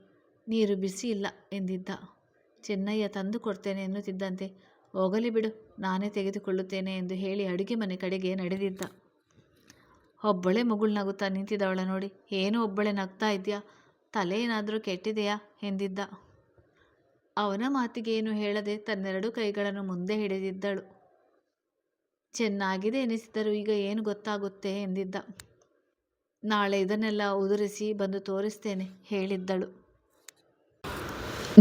ನೀರು ಬಿಸಿ ಇಲ್ಲ ಎಂದಿದ್ದ. ಚೆನ್ನಯ್ಯ ತಂದು ಕೊಡ್ತೇನೆ ಎನ್ನುತ್ತಿದ್ದಂತೆ ಹೋಗಲಿ ಬಿಡು ನಾನೇ ತೆಗೆದುಕೊಳ್ಳುತ್ತೇನೆ ಎಂದು ಹೇಳಿ ಅಡುಗೆ ಮನೆ ಕಡೆಗೆ ನಡೆದಿದ್ದ. ಒಬ್ಬಳೇ ಮುಗುಳು ನಗುತ್ತಾ ನಿಂತಿದ್ದವಳ ನೋಡಿ ಏನು ಒಬ್ಬಳೇ ನಗ್ತಾ ಇದೆಯಾ, ತಲೆ ಏನಾದರೂ ಕೆಟ್ಟಿದೆಯಾ ಎಂದಿದ್ದ. ಅವನ ಮಾತಿಗೆ ಏನು ಹೇಳದೆ ತನ್ನೆರಡು ಕೈಗಳನ್ನು ಮುಂದೆ ಹಿಡಿದಿದ್ದಳು. ಚೆನ್ನಾಗಿದೆ ಎನಿಸಿದರೂ ಈಗ ಏನು ಗೊತ್ತಾಗುತ್ತೆ ಎಂದಿದ್ದ. ನಾಳೆ ಇದನ್ನೆಲ್ಲ ಉದುರಿಸಿ ಬಂದು ತೋರಿಸ್ತೇನೆ ಹೇಳಿದ್ದಳು.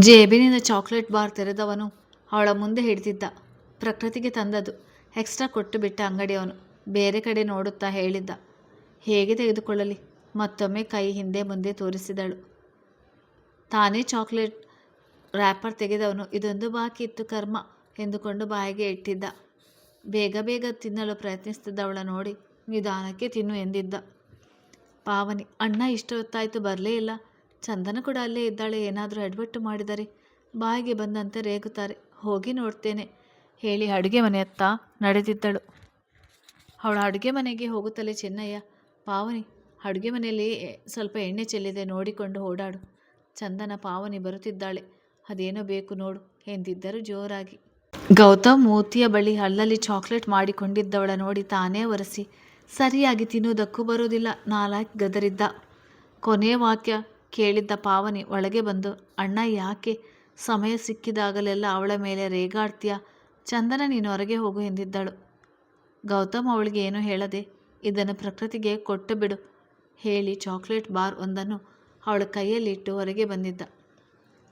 ಜೇಬಿನಿಂದ ಚಾಕ್ಲೇಟ್ ಬಾರ್ ತೆರೆದವನು ಅವಳ ಮುಂದೆ ಹಿಡಿದಿದ್ದ. ಪ್ರಕೃತಿಗೆ ತಂದದ್ದು ಎಕ್ಸ್ಟ್ರಾ ಕೊಟ್ಟು ಬಿಟ್ಟ ಅಂಗಡಿಯವನು ಬೇರೆ ಕಡೆ ನೋಡುತ್ತಾ ಹೇಳಿದ್ದ. ಹೇಗೆ ತೆಗೆದುಕೊಳ್ಳಲಿ? ಮತ್ತೊಮ್ಮೆ ಕೈ ಹಿಂದೆ ಮುಂದೆ ತೋರಿಸಿದಳು. ತಾನೇ ಚಾಕ್ಲೇಟ್ ರ್ಯಾಪರ್ ತೆಗೆದವನು ಇದೊಂದು ಬಾಕಿ ಇತ್ತು ಕರ್ಮ ಎಂದುಕೊಂಡು ಬಾಯಿಗೆ ಇಟ್ಟಿದ್ದ. ಬೇಗ ಬೇಗ ತಿನ್ನಲು ಪ್ರಯತ್ನಿಸುತ್ತಿದ್ದವಳ ನೋಡಿ ನಿಧಾನಕ್ಕೆ ತಿನ್ನು ಎಂದಿದ್ದ. ಪಾವನಿ ಅಣ್ಣ ಇಷ್ಟು ಹೊತ್ತಾಯಿತು ಬರಲೇ ಇಲ್ಲ. ಚಂದನ ಕೂಡ ಅಲ್ಲೇ ಇದ್ದಾಳೆ, ಏನಾದರೂ ಎಡವಟ್ಟು ಮಾಡಿದರೆ ಬಾಯಿಗೆ ಬಂದಂತೆ ರೇಗುತ್ತಾರೆ, ಹೋಗಿ ನೋಡ್ತೇನೆ ಹೇಳಿ ಅಡುಗೆ ಮನೆಯತ್ತ ನಡೆದಿದ್ದಳು. ಅವಳ ಅಡುಗೆ ಮನೆಗೆ ಹೋಗುತ್ತಲೇ ಚೆನ್ನಯ್ಯ, ಪಾವನಿ ಅಡುಗೆ ಮನೆಯಲ್ಲಿ ಸ್ವಲ್ಪ ಎಣ್ಣೆ ಚೆಲ್ಲಿದೆ ನೋಡಿಕೊಂಡು ಓಡಾಡು. ಚಂದನ ಪಾವನಿ ಬರುತ್ತಿದ್ದಾಳೆ, ಅದೇನೋ ಬೇಕು ನೋಡು ಎಂದಿದ್ದರು ಜೋರಾಗಿ. ಗೌತಮ್ ಮೂತಿಯ ಬಳಿ ಅಲ್ಲಲ್ಲಿ ಚಾಕ್ಲೇಟ್ ಮಾಡಿಕೊಂಡಿದ್ದವಳ ನೋಡಿ ತಾನೇ ಒರೆಸಿ ಸರಿಯಾಗಿ ತಿನ್ನುವುದಕ್ಕೂ ಬರುವುದಿಲ್ಲ ನಾಲಾಯಕ್ ಗದರಿದ್ದ. ಕೊನೆಯ ವಾಕ್ಯ ಕೇಳಿದ್ದ ಪಾವನಿ ಒಳಗೆ ಬಂದು, ಅಣ್ಣ ಯಾಕೆ ಸಮಯ ಸಿಕ್ಕಿದಾಗಲೆಲ್ಲ ಅವಳ ಮೇಲೆ ರೇಗಾಡ್ತೀಯ? ಚಂದನ ನೀನು ಹೊರಗೆ ಹೋಗು ಎಂದಿದ್ದಳು. ಗೌತಮ್ ಅವಳಿಗೆ ಏನೂ ಹೇಳದೆ ಇದನ್ನು ಪ್ರಕೃತಿಗೆ ಕೊಟ್ಟು ಬಿಡು ಹೇಳಿ ಚಾಕ್ಲೇಟ್ ಬಾರ್ ಒಂದನ್ನು ಅವಳ ಕೈಯಲ್ಲಿಟ್ಟು ಹೊರಗೆ ಬಂದಿದ್ದ.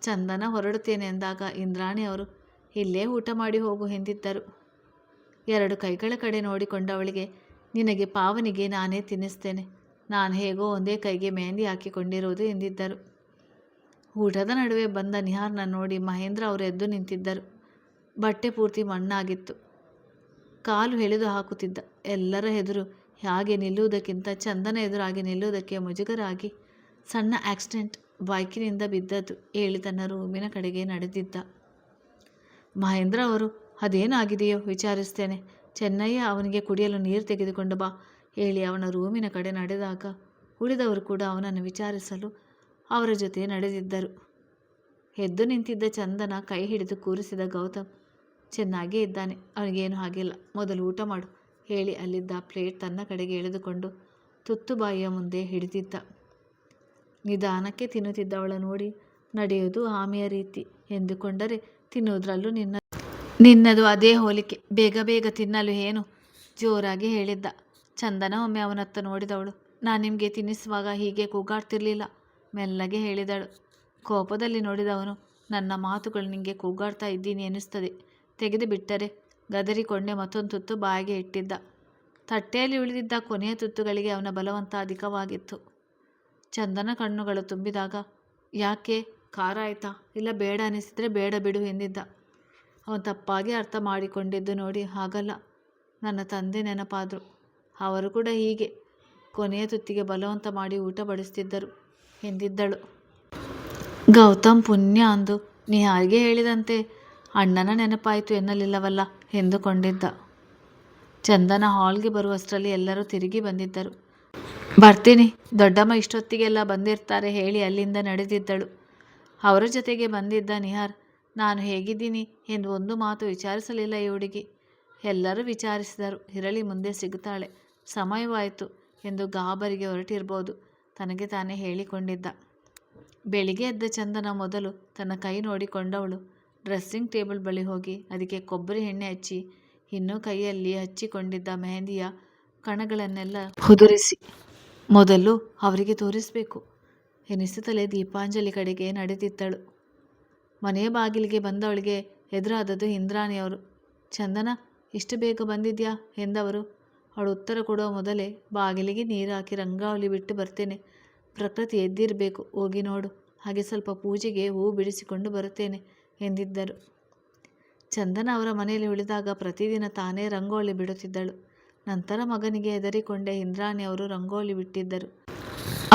ಚಂದನ ಹೊರಡುತ್ತೇನೆ ಎಂದಾಗ ಇಂದ್ರಾಣಿ ಅವರು ಇಲ್ಲೇ ಊಟ ಮಾಡಿ ಹೋಗು ಎಂದಿದ್ದರು. ಎರಡು ಕೈಗಳ ಕಡೆ ನೋಡಿಕೊಂಡವಳಿಗೆ ನಿನಗೆ ಪಾವನಿಗೆ ನಾನೇ ತಿನ್ನಿಸ್ತೇನೆ, ನಾನು ಹೇಗೋ ಒಂದೇ ಕೈಗೆ ಮೆಹಂದಿ ಹಾಕಿಕೊಂಡಿರುವುದು ಎಂದಿದ್ದರು. ಊಟದ ನಡುವೆ ಬಂದ ನಿಹಾರ್ನ ನೋಡಿ ಮಹೇಂದ್ರ ಅವರು ಎದ್ದು ನಿಂತಿದ್ದರು. ಬಟ್ಟೆ ಪೂರ್ತಿ ಮಣ್ಣಾಗಿತ್ತು, ಕಾಲು ಎಳೆದು ಹಾಕುತ್ತಿದ್ದ. ಎಲ್ಲರ ಎದುರು ಹಾಗೆ ನಿಲ್ಲುವುದಕ್ಕಿಂತ ಚಂದನ ಎದುರಾಗಿ ನಿಲ್ಲುವುದಕ್ಕೆ ಮುಜುಗರ ಆಗಿ ಸಣ್ಣ ಆಕ್ಸಿಡೆಂಟ್, ಬೈಕಿನಿಂದ ಬಿದ್ದದ್ದು ಹೇಳಿ ತನ್ನ ರೂಮಿನ ಕಡೆಗೆ ನಡೆದಿದ್ದ. ಮಹೇಂದ್ರ ಅವರು ಅದೇನಾಗಿದೆಯೋ ವಿಚಾರಿಸ್ತೇನೆ, ಚೆನ್ನಯ್ಯ ಅವನಿಗೆ ಕುಡಿಯಲು ನೀರು ತೆಗೆದುಕೊಂಡು ಬಾ ಹೇಳಿ ಅವನ ರೂಮಿನ ಕಡೆ ನಡೆದಾಗ ಉಳಿದವರು ಕೂಡ ಅವನನ್ನು ವಿಚಾರಿಸಲು ಅವರ ಜೊತೆ ನಡೆದಿದ್ದರು. ಎದ್ದು ನಿಂತಿದ್ದ ಚಂದನ ಕೈ ಹಿಡಿದು ಕೂರಿಸಿದ ಗೌತಮ್, ಚೆನ್ನಾಗೇ ಇದ್ದಾನೆ, ಅವನಿಗೇನು ಆಗಿಲ್ಲ, ಮೊದಲು ಊಟ ಮಾಡು ಹೇಳಿ ಅಲ್ಲಿದ್ದ ಪ್ಲೇಟ್ ತನ್ನ ಕಡೆಗೆ ಎಳೆದುಕೊಂಡು ತುತ್ತು ಬಾಯಿಯ ಮುಂದೆ ಹಿಡಿದಿದ್ದ. ನಿಧಾನಕ್ಕೆ ತಿನ್ನುತ್ತಿದ್ದವಳ ನೋಡಿ ನಡೆಯುವುದು ಆಮೆಯ ರೀತಿ ಎಂದುಕೊಂಡರೆ ತಿನ್ನುವುದರಲ್ಲೂ ನಿನ್ನದು ಅದೇ ಹೋಲಿಕೆ, ಬೇಗ ಬೇಗ ತಿನ್ನಲು ಏನು ಜೋರಾಗಿ ಹೇಳಿದ್ದ. ಚಂದನ ಒಮ್ಮೆ ಅವನತ್ತ ನೋಡಿದವಳು, ನಾನು ನಿಮಗೆ ತಿನ್ನಿಸುವಾಗ ಹೀಗೆ ಕೂಗಾಡ್ತಿರ್ಲಿಲ್ಲ ಮೆಲ್ಲಗೆ ಹೇಳಿದಳು. ಕೋಪದಲ್ಲಿ ನೋಡಿದವನು, ನನ್ನ ಮಾತುಗಳು ನಿಮಗೆ ಕೂಗಾಡ್ತಾ ಇದ್ದೀನಿ ಎನಿಸ್ತದೆ, ತೆಗೆದು ಬಿಟ್ಟರೆ ಗದರಿಕೊಂಡೆ ಮತ್ತೊಂದು ತುತ್ತು ಬಾಯಿಗೆ ಇಟ್ಟಿದ್ದ. ತಟ್ಟೆಯಲ್ಲಿ ಉಳಿದಿದ್ದ ಕೊನೆಯ ತುತ್ತುಗಳಿಗೆ ಅವನ ಬಲವಂತ ಅಧಿಕವಾಗಿತ್ತು. ಚಂದನ ಕಣ್ಣುಗಳು ತುಂಬಿದಾಗ, ಯಾಕೆ ಖಾರ ಆಯ್ತಾ, ಇಲ್ಲ ಬೇಡ ಅನಿಸಿದರೆ ಬೇಡ ಬಿಡು ಎಂದಿದ್ದ. ಅವನು ತಪ್ಪಾಗಿ ಅರ್ಥ ಮಾಡಿಕೊಂಡಿದ್ದು ನೋಡಿ, ಹಾಗಲ್ಲ, ನನ್ನ ತಂದೆ ನೆನಪಾದರು, ಅವರು ಕೂಡ ಹೀಗೆ ಕೊನೆಯ ತುತ್ತಿಗೆ ಬಲವಂತ ಮಾಡಿ ಊಟ ಬಡಿಸ್ತಿದ್ದರು ಎಂದಿದ್ದಳು. ಗೌತಮ್ ಪುಣ್ಯ ಅಂದು ನಿಹಾರಿಗೆ ಹೇಳಿದಂತೆ ಅಣ್ಣನ ನೆನಪಾಯಿತು ಎನ್ನಲಿಲ್ಲವಲ್ಲ ಎಂದುಕೊಂಡಿದ್ದ. ಚಂದನ ಹಾಲ್ಗೆ ಬರುವಷ್ಟರಲ್ಲಿ ಎಲ್ಲರೂ ತಿರುಗಿ ಬಂದಿದ್ದರು. ಬರ್ತೀನಿ, ದೊಡ್ಡಮ್ಮ ಇಷ್ಟೊತ್ತಿಗೆಲ್ಲ ಬಂದಿರ್ತಾರೆ ಹೇಳಿ ಅಲ್ಲಿಂದ ನಡೆದಿದ್ದಳು. ಅವರ ಜೊತೆಗೆ ಬಂದಿದ್ದ ನಿಹಾರ್, ನಾನು ಹೇಗಿದ್ದೀನಿ ಎಂದು ಒಂದು ಮಾತು ವಿಚಾರಿಸಲಿಲ್ಲ ಈ ಹುಡುಗಿ. ಎಲ್ಲರೂ ವಿಚಾರಿಸಿದರು, ಇರಲಿ ಮುಂದೆ ಸಿಗುತ್ತಾಳೆ, ಸಮಯವಾಯಿತು ಎಂದು ಗಾಬರಿಗೆ ಹೊರಟಿರ್ಬೋದು ತನಗೆ ತಾನೇ ಹೇಳಿಕೊಂಡಿದ್ದ. ಬೆಳಿಗ್ಗೆ ಎದ್ದ ಚಂದನ ಮೊದಲು ತನ್ನ ಕೈ ನೋಡಿಕೊಂಡವಳು ಡ್ರೆಸ್ಸಿಂಗ್ ಟೇಬಲ್ ಬಳಿ ಹೋಗಿ ಅದಕ್ಕೆ ಕೊಬ್ಬರಿ ಎಣ್ಣೆ ಹಚ್ಚಿ ಇನ್ನೂ ಕೈಯಲ್ಲಿ ಹಚ್ಚಿಕೊಂಡಿದ್ದ ಮೆಹಂದಿಯ ಕಣಗಳನ್ನೆಲ್ಲ ಉದುರಿಸಿ ಮೊದಲು ಅವರಿಗೆ ತೋರಿಸಬೇಕು ಎನಿಸುತ್ತಲೇ ದೀಪಾಂಜಲಿ ಕಡೆಗೆ ನಡೆದಿದ್ದಳು. ಮನೆಯ ಬಾಗಿಲಿಗೆ ಬಂದವಳಿಗೆ ಎದುರಾದದ್ದು ಇಂದ್ರಾಣಿಯವರು. ಚಂದನ, ಇಷ್ಟು ಬೇಗ ಬಂದಿದ್ಯಾ ಎಂದವರು. ಅವಳು ಉತ್ತರ ಕೊಡುವ ಮೊದಲೇ, ಬಾಗಿಲಿಗೆ ನೀರು ಹಾಕಿ ರಂಗಾವಳಿ ಬಿಟ್ಟು ಬರ್ತೇನೆ, ಪ್ರಕೃತಿ ಎದ್ದಿರಬೇಕು, ಹೋಗಿ ನೋಡು, ಹಾಗೆ ಸ್ವಲ್ಪ ಪೂಜೆಗೆ ಹೂವು ಬಿಡಿಸಿಕೊಂಡು ಬರುತ್ತೇನೆ ಎಂದಿದ್ದರು. ಚಂದನ ಅವರ ಮನೆಯಲ್ಲಿ ಉಳಿದಾಗ ಪ್ರತಿದಿನ ತಾನೇ ರಂಗೋಲಿ ಬಿಡುತ್ತಿದ್ದಳು. ನಂತರ ಮಗನಿಗೆ ಹೆದರಿಕೊಂಡೇ ಇಂದ್ರಾಣಿಯವರು ರಂಗೋಲಿ ಬಿಟ್ಟಿದ್ದರು.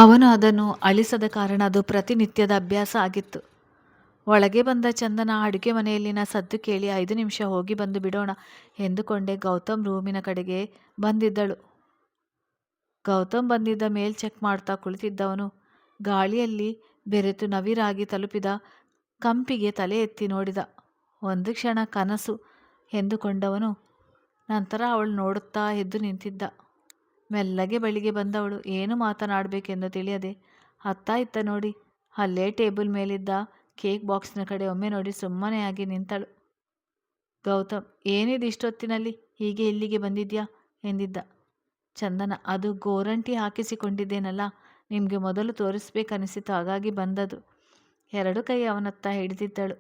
ಅವನು ಅದನ್ನು ಅಳಿಸದ ಕಾರಣ ಅದು ಪ್ರತಿನಿತ್ಯದ ಅಭ್ಯಾಸ ಆಗಿತ್ತು. ಒಳಗೆ ಬಂದ ಚಂದನ ಅಡುಗೆ ಮನೆಯಲ್ಲಿನ ಸದ್ದು ಕೇಳಿ 5 ನಿಮಿಷ ಹೋಗಿ ಬಂದು ಬಿಡೋಣ ಎಂದುಕೊಂಡೇ ಗೌತಮ್ ರೂಮಿನ ಕಡೆಗೆ ಬಂದಿದ್ದಳು. ಗೌತಮ್ ಬಂದಿದ್ದ ಮೇಲ್ ಚೆಕ್ ಮಾಡ್ತಾ ಕುಳಿತಿದ್ದವನು ಗಾಳಿಯಲ್ಲಿ ಬೆರೆತು ನವಿರಾಗಿ ತಲುಪಿದ ಕಂಪಿಗೆ ತಲೆ ಎತ್ತಿ ನೋಡಿದ. ಒಂದು ಕ್ಷಣ ಕನಸು ಎಂದುಕೊಂಡವನು ನಂತರ ಅವಳು ನೋಡುತ್ತಾ ಎದ್ದು ನಿಂತಿದ್ದ. ಮೆಲ್ಲಗೆ ಬಳಿಗೆ ಬಂದವಳು ಏನು ಮಾತನಾಡಬೇಕೆಂದು ತಿಳಿಯದೆ ಅತ್ತ ಇತ್ತ ನೋಡಿ ಅಲ್ಲೇ ಟೇಬಲ್ ಮೇಲಿದ್ದ ಕೇಕ್ ಬಾಕ್ಸ್ನ ಕಡೆ ಒಮ್ಮೆ ನೋಡಿ ಸುಮ್ಮನೆ ಆಗಿ ನಿಂತಳು. ಗೌತಮ್, ಏನಿದು ಇಷ್ಟೊತ್ತಿನಲ್ಲಿ ಹೀಗೆ ಇಲ್ಲಿಗೆ ಬಂದಿದ್ಯಾ ಎಂದಿದ್ದ. ಚಂದನ, ಅದು ಗೋರಂಟಿ ಹಾಕಿಸಿಕೊಂಡಿದ್ದೇನಲ್ಲ, ನಿಮಗೆ ಮೊದಲು ತೋರಿಸ್ಬೇಕನಿಸಿತು, ಹಾಗಾಗಿ ಬಂದದು. 2 ಕೈ ಅವನತ್ತ ಹಿಡಿದಿದ್ದಳು.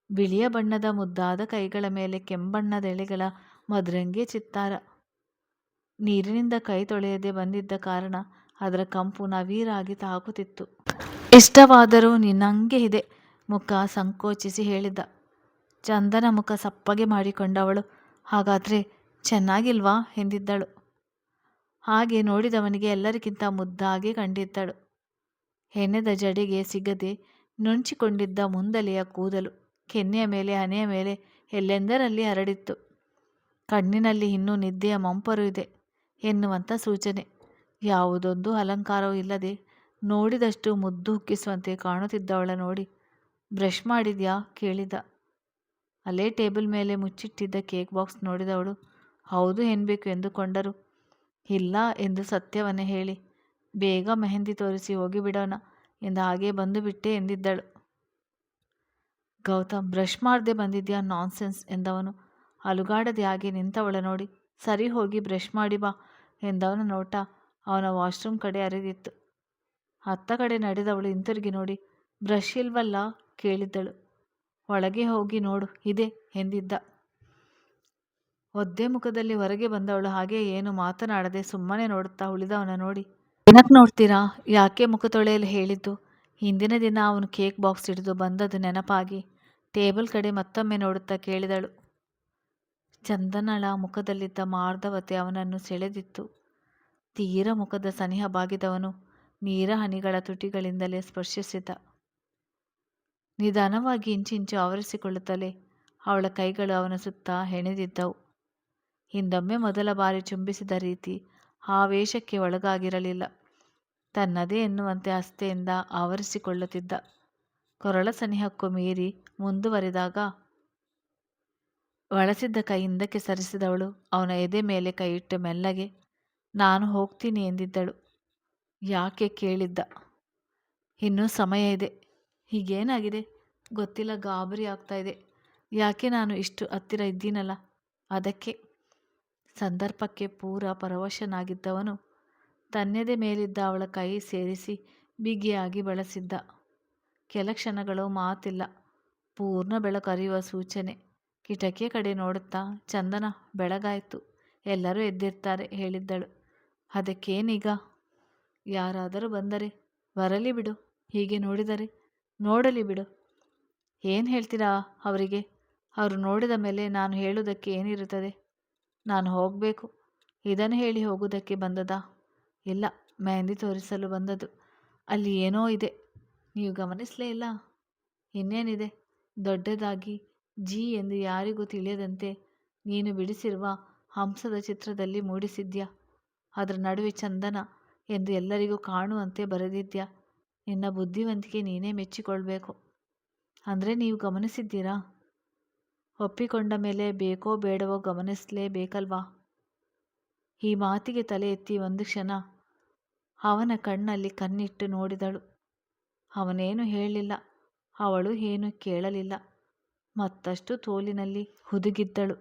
ಬಿಳಿಯ ಬಣ್ಣದ ಮುದ್ದಾದ ಕೈಗಳ ಮೇಲೆ ಕೆಂಬಣ್ಣದೆಳೆಗಳ ಮಧುರಂಗಿ ಚಿತ್ತಾರ. ನೀರಿನಿಂದ ಕೈ ತೊಳೆಯದೆ ಬಂದಿದ್ದ ಕಾರಣ ಅದರ ಕಂಪು ನವಿರಾಗಿ ತಾಕುತ್ತಿತ್ತು. ಇಷ್ಟವಾದರೂ ನಿನ್ನಂಗೆ ಇದೆ, ಮುಖ ಸಂಕೋಚಿಸಿ ಹೇಳಿದ್ದ. ಚಂದನ ಮುಖ ಸಪ್ಪಗೆ ಮಾಡಿಕೊಂಡವಳು, ಹಾಗಾದರೆ ಚೆನ್ನಾಗಿಲ್ವಾ ಎಂದಿದ್ದಳು. ಹಾಗೆ ನೋಡಿದವನಿಗೆ ಎಲ್ಲರಿಗಿಂತ ಮುದ್ದಾಗಿ ಕಂಡಿದ್ದಳು. ಹೆಣೆದ ಜಡೆಗೆ ಸಿಗದೆ ನುಂಚಿಕೊಂಡಿದ್ದ ಮುಂದಲೆಯ ಕೂದಲು ಕೆನ್ನೆಯ ಮೇಲೆ ಹಣೆಯ ಮೇಲೆ ಎಲ್ಲೆಂದರಲ್ಲಿ ಹರಡಿತ್ತು. ಕಣ್ಣಿನಲ್ಲಿ ಇನ್ನೂ ನಿದ್ದೆಯ ಮಂಪರು ಇದೆ ಎನ್ನುವಂಥ ಸೂಚನೆ. ಯಾವುದೊಂದು ಅಲಂಕಾರವೂ ಇಲ್ಲದೆ ನೋಡಿದಷ್ಟು ಮುದ್ದು ಹುಕ್ಕಿಸುವಂತೆ ಕಾಣುತ್ತಿದ್ದವಳ ನೋಡಿ ಬ್ರಷ್ ಮಾಡಿದ್ಯಾ ಕೇಳಿದ. ಅಲ್ಲೇ ಟೇಬಲ್ ಮೇಲೆ ಮುಚ್ಚಿಟ್ಟಿದ್ದ ಕೇಕ್ ಬಾಕ್ಸ್ ನೋಡಿದವಳು ಹೌದು ಎನ್ನಬೇಕು ಎಂದುಕೊಂಡರು. ಇಲ್ಲ ಎಂದು ಸತ್ಯವನ್ನೇ ಹೇಳಿ ಬೇಗ ಮೆಹಂದಿ ತೋರಿಸಿ ಹೋಗಿಬಿಡೋಣ ಎಂದು ಹಾಗೆ ಬಂದು ಬಿಟ್ಟೆ ಎಂದಿದ್ದಳು. ಗೌತಮ್, ಬ್ರಷ್ ಮಾಡದೆ ಬಂದಿದ್ಯಾ ನಾನ್ಸೆನ್ಸ್ ಎಂದವನು ಅಲುಗಾಡದೆ ಹಾಗೆ ನಿಂತವಳ ನೋಡಿ ಸರಿ ಹೋಗಿ ಬ್ರಷ್ ಮಾಡಿ ಬಾ ಎಂದವನ ನೋಟ ಅವನ ವಾಶ್ರೂಮ್ ಕಡೆ ಹರಿದಿತ್ತು. ಅತ್ತ ಕಡೆ ನಡೆದವಳು ಹಿಂತಿರುಗಿ ನೋಡಿ ಬ್ರಷ್ ಇಲ್ವಲ್ಲ ಕೇಳಿದ್ದಳು. ಒಳಗೆ ಹೋಗಿ ನೋಡು ಇದೆ ಎಂದಿದ್ದ. ಒದ್ದೆ ಮುಖದಲ್ಲಿ ಹೊರಗೆ ಬಂದವಳು ಹಾಗೆ ಏನು ಮಾತನಾಡದೆ ಸುಮ್ಮನೆ ನೋಡುತ್ತಾ ಉಳಿದವನ ನೋಡಿ ಏನಕ್ಕೆ ನೋಡ್ತೀರಾ, ಯಾಕೆ ಮುಖ ತೊಳೆಯಲು ಹೇಳಿದ್ದು? ಹಿಂದಿನ ದಿನ ಅವನು ಕೇಕ್ ಬಾಕ್ಸ್ ಹಿಡಿದು ಬಂದದ್ದು ನೆನಪಾಗಿ ಟೇಬಲ್ ಕಡೆ ಮತ್ತೊಮ್ಮೆ ನೋಡುತ್ತಾ ಕೇಳಿದಳು. ಚಂದನಳ ಮುಖದಲ್ಲಿದ್ದ ಮಾರ್ಧವತೆ ಅವನನ್ನು ಸೆಳೆದಿತ್ತು. ತೀರ ಮುಖದ ಸನಿಹ ಬಾಗಿದವನು ನೀರ ಹನಿಗಳ ತುಟಿಗಳಿಂದಲೇ ಸ್ಪರ್ಶಿಸಿದ. ನಿಧಾನವಾಗಿ ಇಂಚಿಂಚು ಆವರಿಸಿಕೊಳ್ಳುತ್ತಲೇ ಅವಳ ಕೈಗಳು ಅವನ ಸುತ್ತ ಹೆಣೆದಿದ್ದವು. ಹಿಂದೊಮ್ಮೆ ಮೊದಲ ಬಾರಿ ಚುಂಬಿಸಿದ ರೀತಿ ಆವೇಶಕ್ಕೆ ಒಳಗಾಗಿರಲಿಲ್ಲ. ತನ್ನದೇ ಎನ್ನುವಂತೆ ಹಸ್ತೆಯಿಂದ ಆವರಿಸಿಕೊಳ್ಳುತ್ತಿದ್ದ. ಕೊರಳ ಸನಿಹಕ್ಕೂ ಮೀರಿ ಮುಂದುವರಿದಾಗ ಬಳಸಿದ್ದ ಕೈ ಹಿಂದಕ್ಕೆ ಸರಿಸಿದವಳು ಅವನ ಎದೆ ಮೇಲೆ ಕೈಯಿಟ್ಟು ಮೆಲ್ಲಗೆ ನಾನು ಹೋಗ್ತೀನಿ ಎಂದಿದ್ದಳು. ಯಾಕೆ ಕೇಳಿದ್ದ. ಇನ್ನೂ ಸಮಯ ಇದೆ. ಹೀಗೇನಾಗಿದೆ ಗೊತ್ತಿಲ್ಲ, ಗಾಬರಿ ಆಗ್ತಾ ಇದೆ. ಯಾಕೆ ನಾನು ಇಷ್ಟು ಹತ್ತಿರ ಇದ್ದೀನಲ್ಲ ಅದಕ್ಕೆ. ಸಂದರ್ಭಕ್ಕೆ ಪೂರ ಪರವಶನಾಗಿದ್ದವನು ತನ್ನೆದೆ ಮೇಲಿದ್ದ ಅವಳ ಕೈ ಸೇರಿಸಿ ಬಿಗಿಯಾಗಿ ಬಳಸಿದ್ದ. ಕೆಲ ಕ್ಷಣಗಳು ಮಾತಿಲ್ಲ. ಪೂರ್ಣ ಬೆಳಕು ಹರಿಯುವ ಸೂಚನೆ. ಕಿಟಕಿಯ ಕಡೆ ನೋಡುತ್ತಾ ಚಂದನ, ಬೆಳಗಾಯಿತು, ಎಲ್ಲರೂ ಎದ್ದಿರ್ತಾರೆ ಹೇಳಿದ್ದಳು. ಅದಕ್ಕೇನೀಗ? ಯಾರಾದರೂ ಬಂದರೆ ಬರಲಿ ಬಿಡು, ಹೀಗೆ ನೋಡಿದರೆ ನೋಡಲಿ ಬಿಡು. ಏನು ಹೇಳ್ತೀರಾ ಅವರಿಗೆ? ಅವರು ನೋಡಿದ ಮೇಲೆ ನಾನು ಹೇಳುವುದಕ್ಕೆ ಏನಿರುತ್ತದೆ? ನಾನು ಹೋಗಬೇಕು. ಇದನ್ನು ಹೇಳಿ ಹೋಗುವುದಕ್ಕೆ ಬಂದದಾ? ಇಲ್ಲ, ಮೆಹಂದಿ ತೋರಿಸಲು ಬಂದದ್ದು. ಅಲ್ಲಿ ಏನೋ ಇದೆ, ನೀವು ಗಮನಿಸಲೇ ಇಲ್ಲ? ಇನ್ನೇನಿದೆ? ದೊಡ್ಡದಾಗಿ ಜಿ ಎಂದು ಯಾರಿಗೂ ತಿಳಿಯದಂತೆ ನೀನು ಬಿಡಿಸಿರುವ ಹಂಸದ ಚಿತ್ರದಲ್ಲಿ ಮೂಡಿಸಿದ್ಯಾ? ಅದರ ನಡುವೆ ಚಂದನ ಎಂದು ಎಲ್ಲರಿಗೂ ಕಾಣುವಂತೆ ಬರೆದಿದ್ಯಾ? ನಿನ್ನ ಬುದ್ಧಿವಂತಿಕೆ ನೀನೇ ಮೆಚ್ಚಿಕೊಳ್ಬೇಕು. ಅಂದರೆ ನೀವು ಗಮನಿಸಿದ್ದೀರಾ? ಒಪ್ಪಿಕೊಂಡ ಮೇಲೆ ಬೇಕೋ ಬೇಡವೋ ಗಮನಿಸಲೇಬೇಕಲ್ವಾ? ಈ ಮಾತಿಗೆ ತಲೆ ಎತ್ತಿ ಒಂದು ಕ್ಷಣ ಅವನ ಕಣ್ಣಲ್ಲಿ ಕಣ್ಣಿಟ್ಟು ನೋಡಿದಳು. ಅವನೇನು ಹೇಳಲಿಲ್ಲ, ಅವಳು ಏನು ಕೇಳಲಿಲ್ಲ. ಮತ್ತಷ್ಟು ತೋಲಿನಲ್ಲಿ ಹುದುಗಿದ್ದಳು.